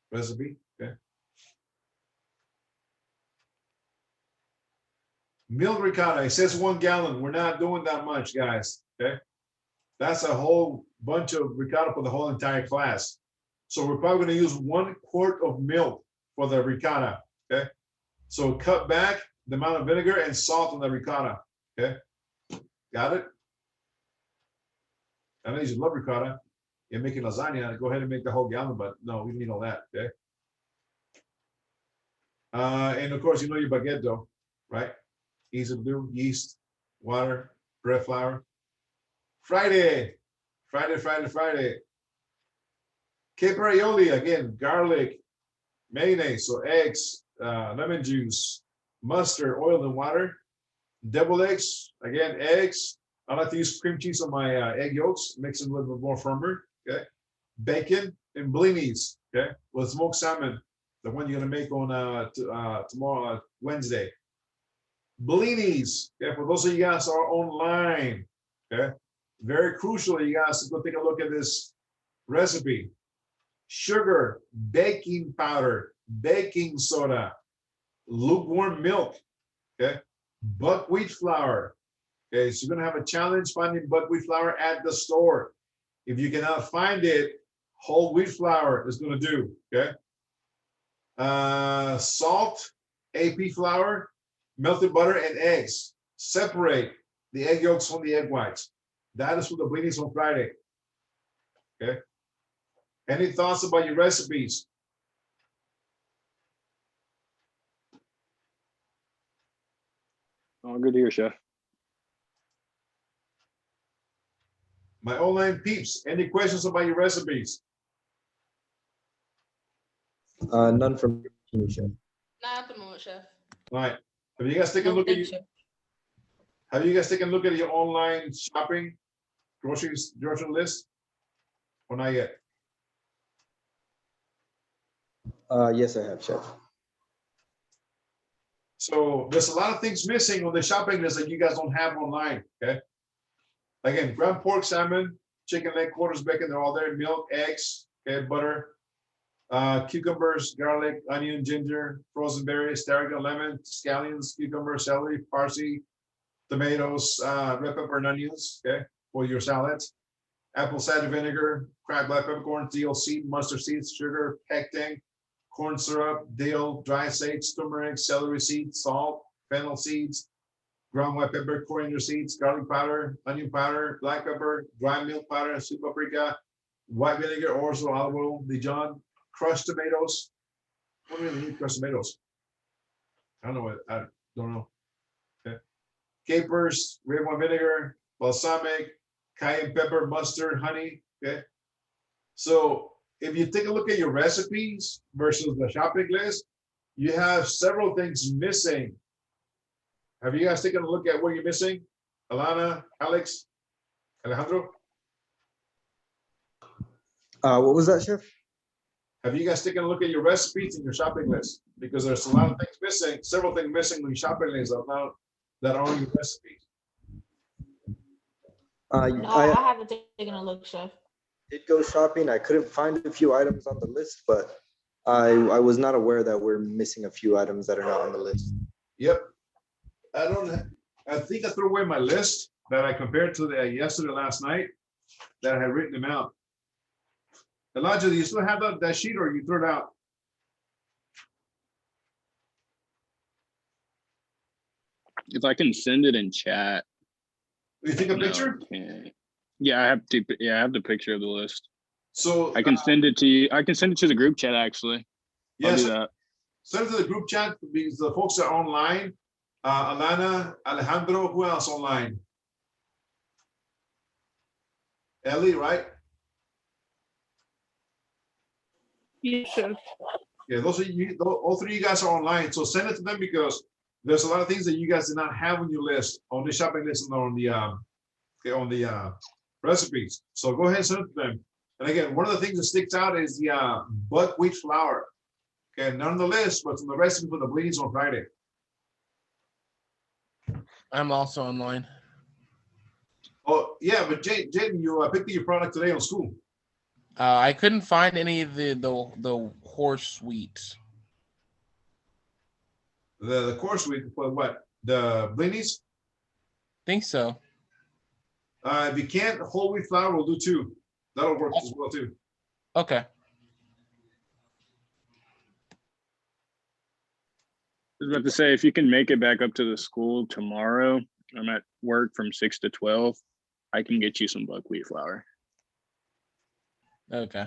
recipe. Okay. Milk ricotta. It says 1 gallon. We're not doing that much, guys. Okay. That's a whole bunch of ricotta for the whole entire class. So we're probably going to use 1 quart of milk for the ricotta. Okay. So cut back the amount of vinegar and salt on the ricotta. Okay. Got it? I know you love ricotta. You're making lasagna, go ahead and make the whole gallon, but no, we need all that. Okay. And of course, you know your baguette dough, right? Easy to do. Yeast, water, bread flour. Friday. Cape aioli, again, garlic, mayonnaise, so eggs, lemon juice, mustard, oil, and water. Deviled eggs, again, eggs. I like to use cream cheese on my egg yolks, makes it a little bit more firmer. Okay. Bacon and blinis, okay, with smoked salmon, the one you're gonna make on tomorrow, Wednesday. Blinis, okay, for those of you guys who are online, okay, very crucial, you guys to go take a look at this recipe. Sugar, baking powder, baking soda, lukewarm milk, okay, buckwheat flour. Okay, so you're gonna have a challenge finding buckwheat flour at the store. If you cannot find it, whole wheat flour is gonna do, okay? Salt, AP flour, melted butter, and eggs. Separate the egg yolks from the egg whites. That is for the blinis on Friday, okay? Any thoughts about your recipes? Oh, good to hear, Chef. My online peeps, any questions about your recipes? None from me, Chef. Not at the moment, Chef. All right. Have you guys taken a No, look at thank your, you. have you guys taken a look at your online shopping grocery list? Or not yet? Yes, I have, Chef. So there's a lot of things missing on the shopping list that you guys don't have online, okay? Again, ground pork, salmon, chicken leg, quarters, bacon, they're all there. Milk, eggs, okay, butter, cucumbers, garlic, onion, ginger, frozen berries, tarragon, lemon, scallions, cucumber, celery, parsley, tomatoes, red pepper and onions, okay, for your salads. Apple cider vinegar, cracked black peppercorns, dill seed, mustard seeds, sugar, pectin, corn syrup, dill, dry sage, turmeric, celery seeds, salt, fennel seeds, ground white pepper, coriander seeds, garlic powder, onion powder, black pepper, dry milk powder, sweet paprika, white vinegar, orzo, olive oil, Dijon, crushed tomatoes. What do we need crushed tomatoes? I don't know what, I don't know. Okay. Capers, red wine vinegar, balsamic, cayenne pepper, mustard, honey, okay? So if you take a look at your recipes versus the shopping list, you have several things missing. Have you guys taken a look at what you're missing? Alana, Alex, Alejandro? What was that, Chef? Have you guys taken a look at your recipes and your shopping list? Because there's a lot of things missing, several things missing on your shopping list that are on your recipes. No, I I haven't taken a look, Chef. did go shopping. I couldn't find a few items on the list, but I was not aware that we're missing a few items that are not on the list. Yep. I think I threw away my list that I compared to the yesterday, last night, that I had written them out. Elijah, do you still have that sheet or you threw it out? If I can send it in chat. You take a No, picture? I can't. Yeah, I have to. Yeah, I have the picture of the list. So I can send it to you. I can send it to the group chat actually. I'll yes, do that. send it to the group chat because the folks that are online. Alana, Alejandro, who else online? Ellie, right? Yes, Chef. Yeah, those are you. All three of you guys are online, so send it to them because there's a lot of things that you guys did not have on your list, on the shopping list, and on the recipes. So go ahead and send it to them. And again, one of the things that sticks out is the buckwheat flour. Okay, not on the list, but it's on the recipe for the blinis on Friday. I'm also online. Oh yeah, but Jaden, you picked up your product today on school. I couldn't find any of the horse wheat. The course week for what? The blinis? Think so. If you can't, whole wheat flour will do too. That'll work as well too. Okay. I was about to say, if you can make it back up to the school tomorrow, I'm at work from 6 to 12. I can get you some buckwheat flour. Okay.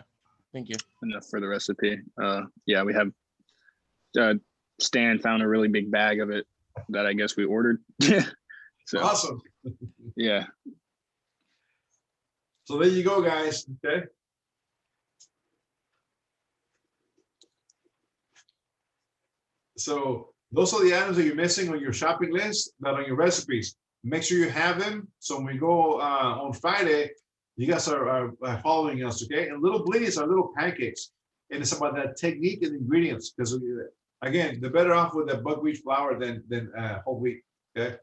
Thank you. Enough for the recipe. Yeah, we have Stan found a really big bag of it that I guess we ordered. So Awesome. yeah. So there you go, guys. Okay. So those are the items that you're missing on your shopping list, not on your recipes. Make sure you have them. So when we go on Friday, you guys are following us, okay? And little bleeds are little pancakes. And it's about that technique and ingredients. Because again, they're better off with the buckwheat flour than whole wheat, okay?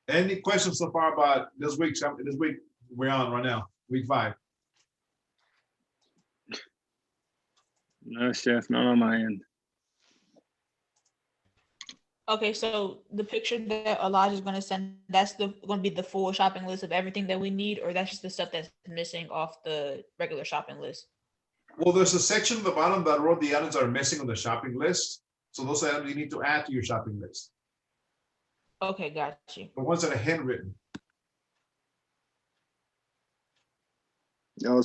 Any questions so far about this week? This week we're on right now, week 5. No, chef, not on my end. Okay, so the picture that Elijah's gonna send, that's gonna be the full shopping list of everything that we need, or that's just the stuff that's missing off the regular shopping list? Well, there's a section at the bottom that wrote the items that are missing on the shopping list. So those items you need to add to your shopping list. Okay, got you. The ones that are handwritten. I'll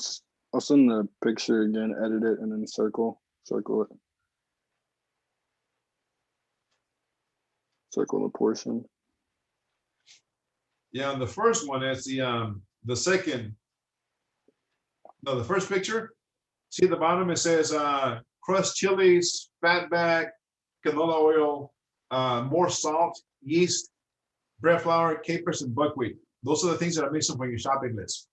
send the picture again, edit it, and then circle it. Circle the portion. Yeah, and the first one is the second. No, the first picture. See at the bottom it says crushed chilies, fat bag, canola oil, more salt, yeast, bread flour, capers, and buckwheat. Those are the things that are missing from your shopping list.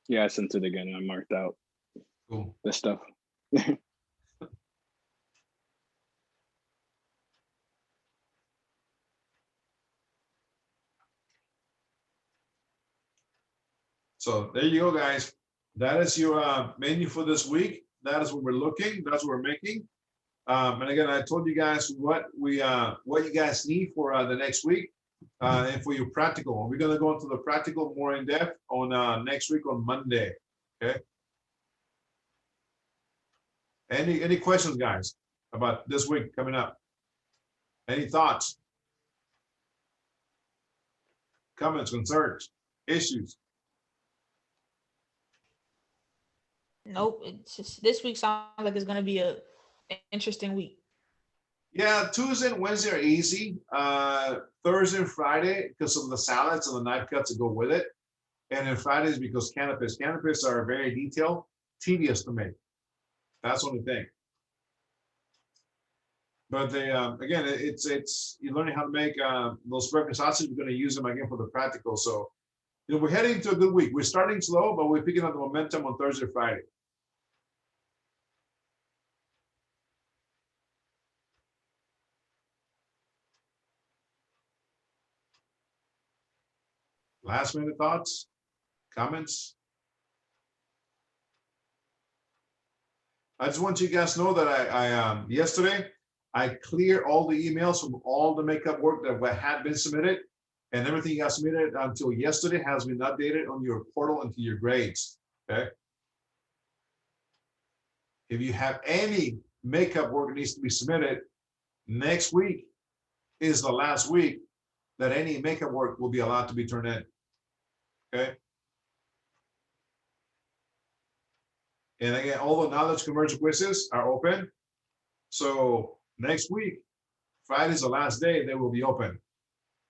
Yeah, I sent it again and I marked out Cool. this stuff. So there you go, guys. That is your menu for this week. That is what we're looking. That's what we're making. And again, I told you guys what you guys need for the next week and for your practical. We're gonna go into the practical more in depth on next week on Monday. Okay. Any questions, guys, about this week coming up? Any thoughts? Comments, concerns, issues? Nope, it's just this week sounds like it's gonna be an interesting week. Yeah, Tuesday and Wednesday are easy. Thursday and Friday, because of the salads and the knife cuts that go with it. And then Fridays because canapes. Canapes are very detailed, tedious to make. That's the only thing. But they again, it's you're learning how to make those breakfast sausages. We're going to use them again for the practical. So we're heading into a good week. We're starting slow, but we're picking up the momentum on Thursday, Friday. Last minute thoughts, comments. I just want you guys to know that I yesterday I cleared all the emails from all the makeup work that had been submitted, and everything you got submitted until yesterday has been updated on your portal into your grades. Okay. If you have any makeup work that needs to be submitted, next week is the last week that any makeup work will be allowed to be turned in. Okay. And again, all the knowledge conversion quizzes are open. So next week, Friday's the last day they will be open.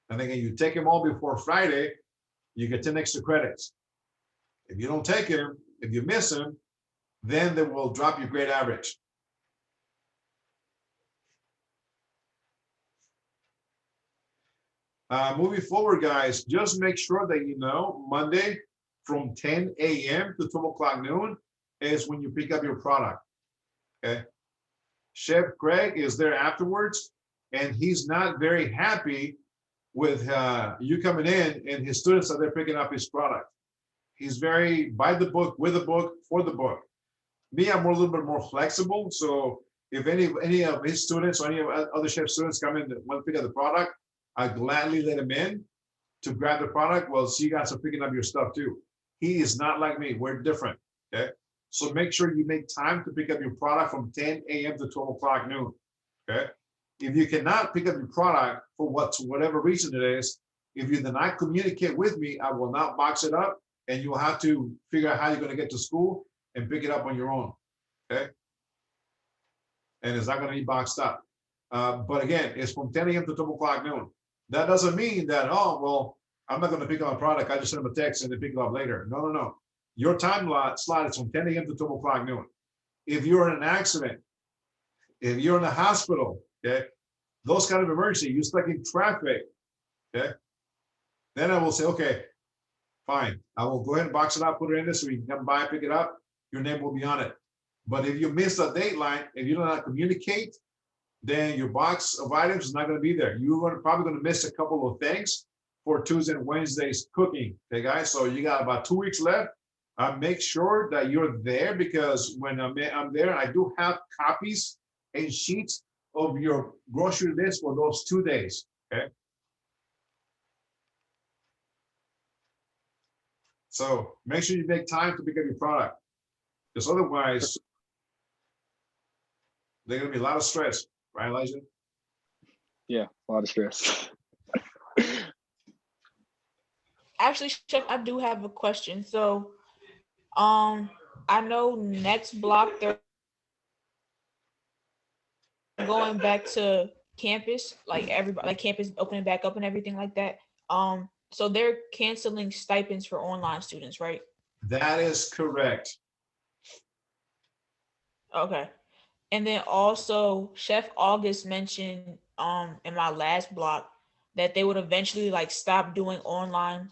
And again, you take them all before Friday, you get 10 extra credits. If you don't take them, if you miss them, then they will drop your grade average. Moving forward, guys, just make sure that you know Monday from 10 a.m. to 12 o'clock noon is when you pick up your product. Okay. Chef Craig is there afterwards, and he's not very happy with you coming in and his students are there picking up his product. He's very by the book, with the book, for the book. Me, I'm a little bit more flexible. So if any of his students or any of other chef students come in that want to pick up the product, I gladly let him in to grab the product. Well, so you guys are picking up your stuff too. He is not like me. We're different. Okay. So make sure you make time to pick up your product from 10 a.m. to 12 o'clock noon. Okay. If you cannot pick up your product for whatever reason it is, if you do not communicate with me, I will not box it up, and you'll have to figure out how you're going to get to school and pick it up on your own. Okay. And it's not going to be boxed up. But again, it's from 10 a.m. to 12 o'clock noon. That doesn't mean that, oh, well, I'm not going to pick up a product. I just send them a text and they pick it up later. No, no, no. Your time slot is from 10 a.m. to 12 o'clock noon. If you're in an accident, if you're in the hospital, okay, those kind of emergency, you're stuck in traffic, okay, then I will say, okay, fine. I will go ahead and box it up, put it in there so you can come by, pick it up. Your name will be on it. But if you miss a dateline, if you do not communicate, then your box of items is not going to be there. You're probably going to miss a couple of things for Tuesday and Wednesday's cooking. Okay, guys. So you got about 2 weeks left. Make sure that you're there, because when I'm there, I do have copies and sheets of your grocery list for those 2 days. Okay. So make sure you make time to pick up your product, because otherwise there's going to be a lot of stress, right, Elijah? Yeah, a lot of stress. Actually, Chef, I do have a question. So, I know next block they're going back to campus, like everybody, like campus opening back up and everything like that. So they're canceling stipends for online students, right? That is correct. Okay. And then also Chef August mentioned in my last block that they would eventually like stop doing online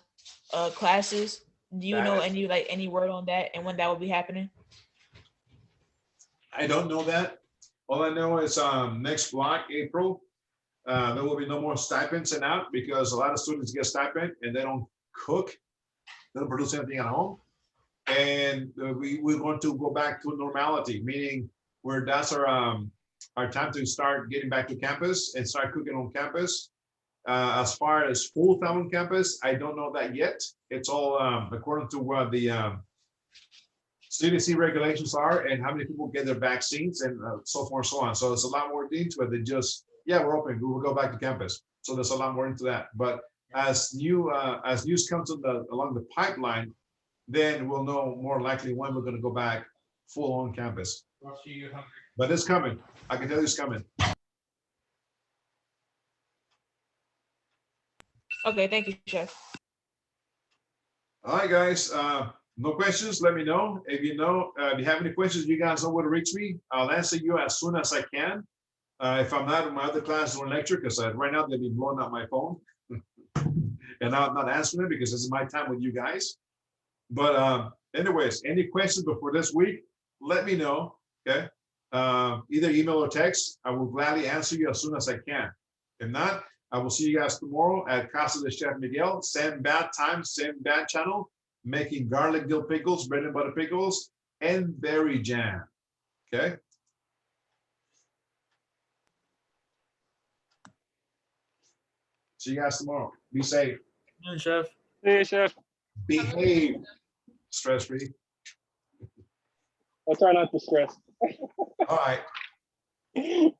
classes. Do you know any word on that and when that will be happening? I don't know that. All I know is next block, April, there will be no more stipends sent out, because a lot of students get stipend and they don't cook, they don't produce anything at home. And we're going to go back to normality, meaning where that's our time to start getting back to campus and start cooking on campus. As far as full time on campus, I don't know that yet. It's all according to what the CDC regulations are and how many people get their vaccines and so forth and so on. So it's a lot more into it than just, yeah, we're open, we will go back to campus. So there's a lot more into that. But as news comes along the pipeline, then we'll know more likely when we're going to go back full on campus. But it's coming. I can tell you it's coming. Okay, thank you, Chef. All right, guys. No questions, let me know. If you have any questions, you guys know where to reach me. I'll answer you as soon as I can. If I'm not in my other classes or lecture, because right now they'll be blowing up my phone. And I'm not answering it because this is my time with you guys. But anyways, any questions before this week, let me know, okay? Either email or text. I will gladly answer you as soon as I can. If not, I will see you guys tomorrow at Casa de Chef Miguel. Same bad time, same bad channel, making garlic dill pickles, bread and butter pickles, and berry jam, okay? See you guys tomorrow. Be safe. Good, Chef. Hey, Chef. Behave. Stress-free. I'll try not to stress. All right.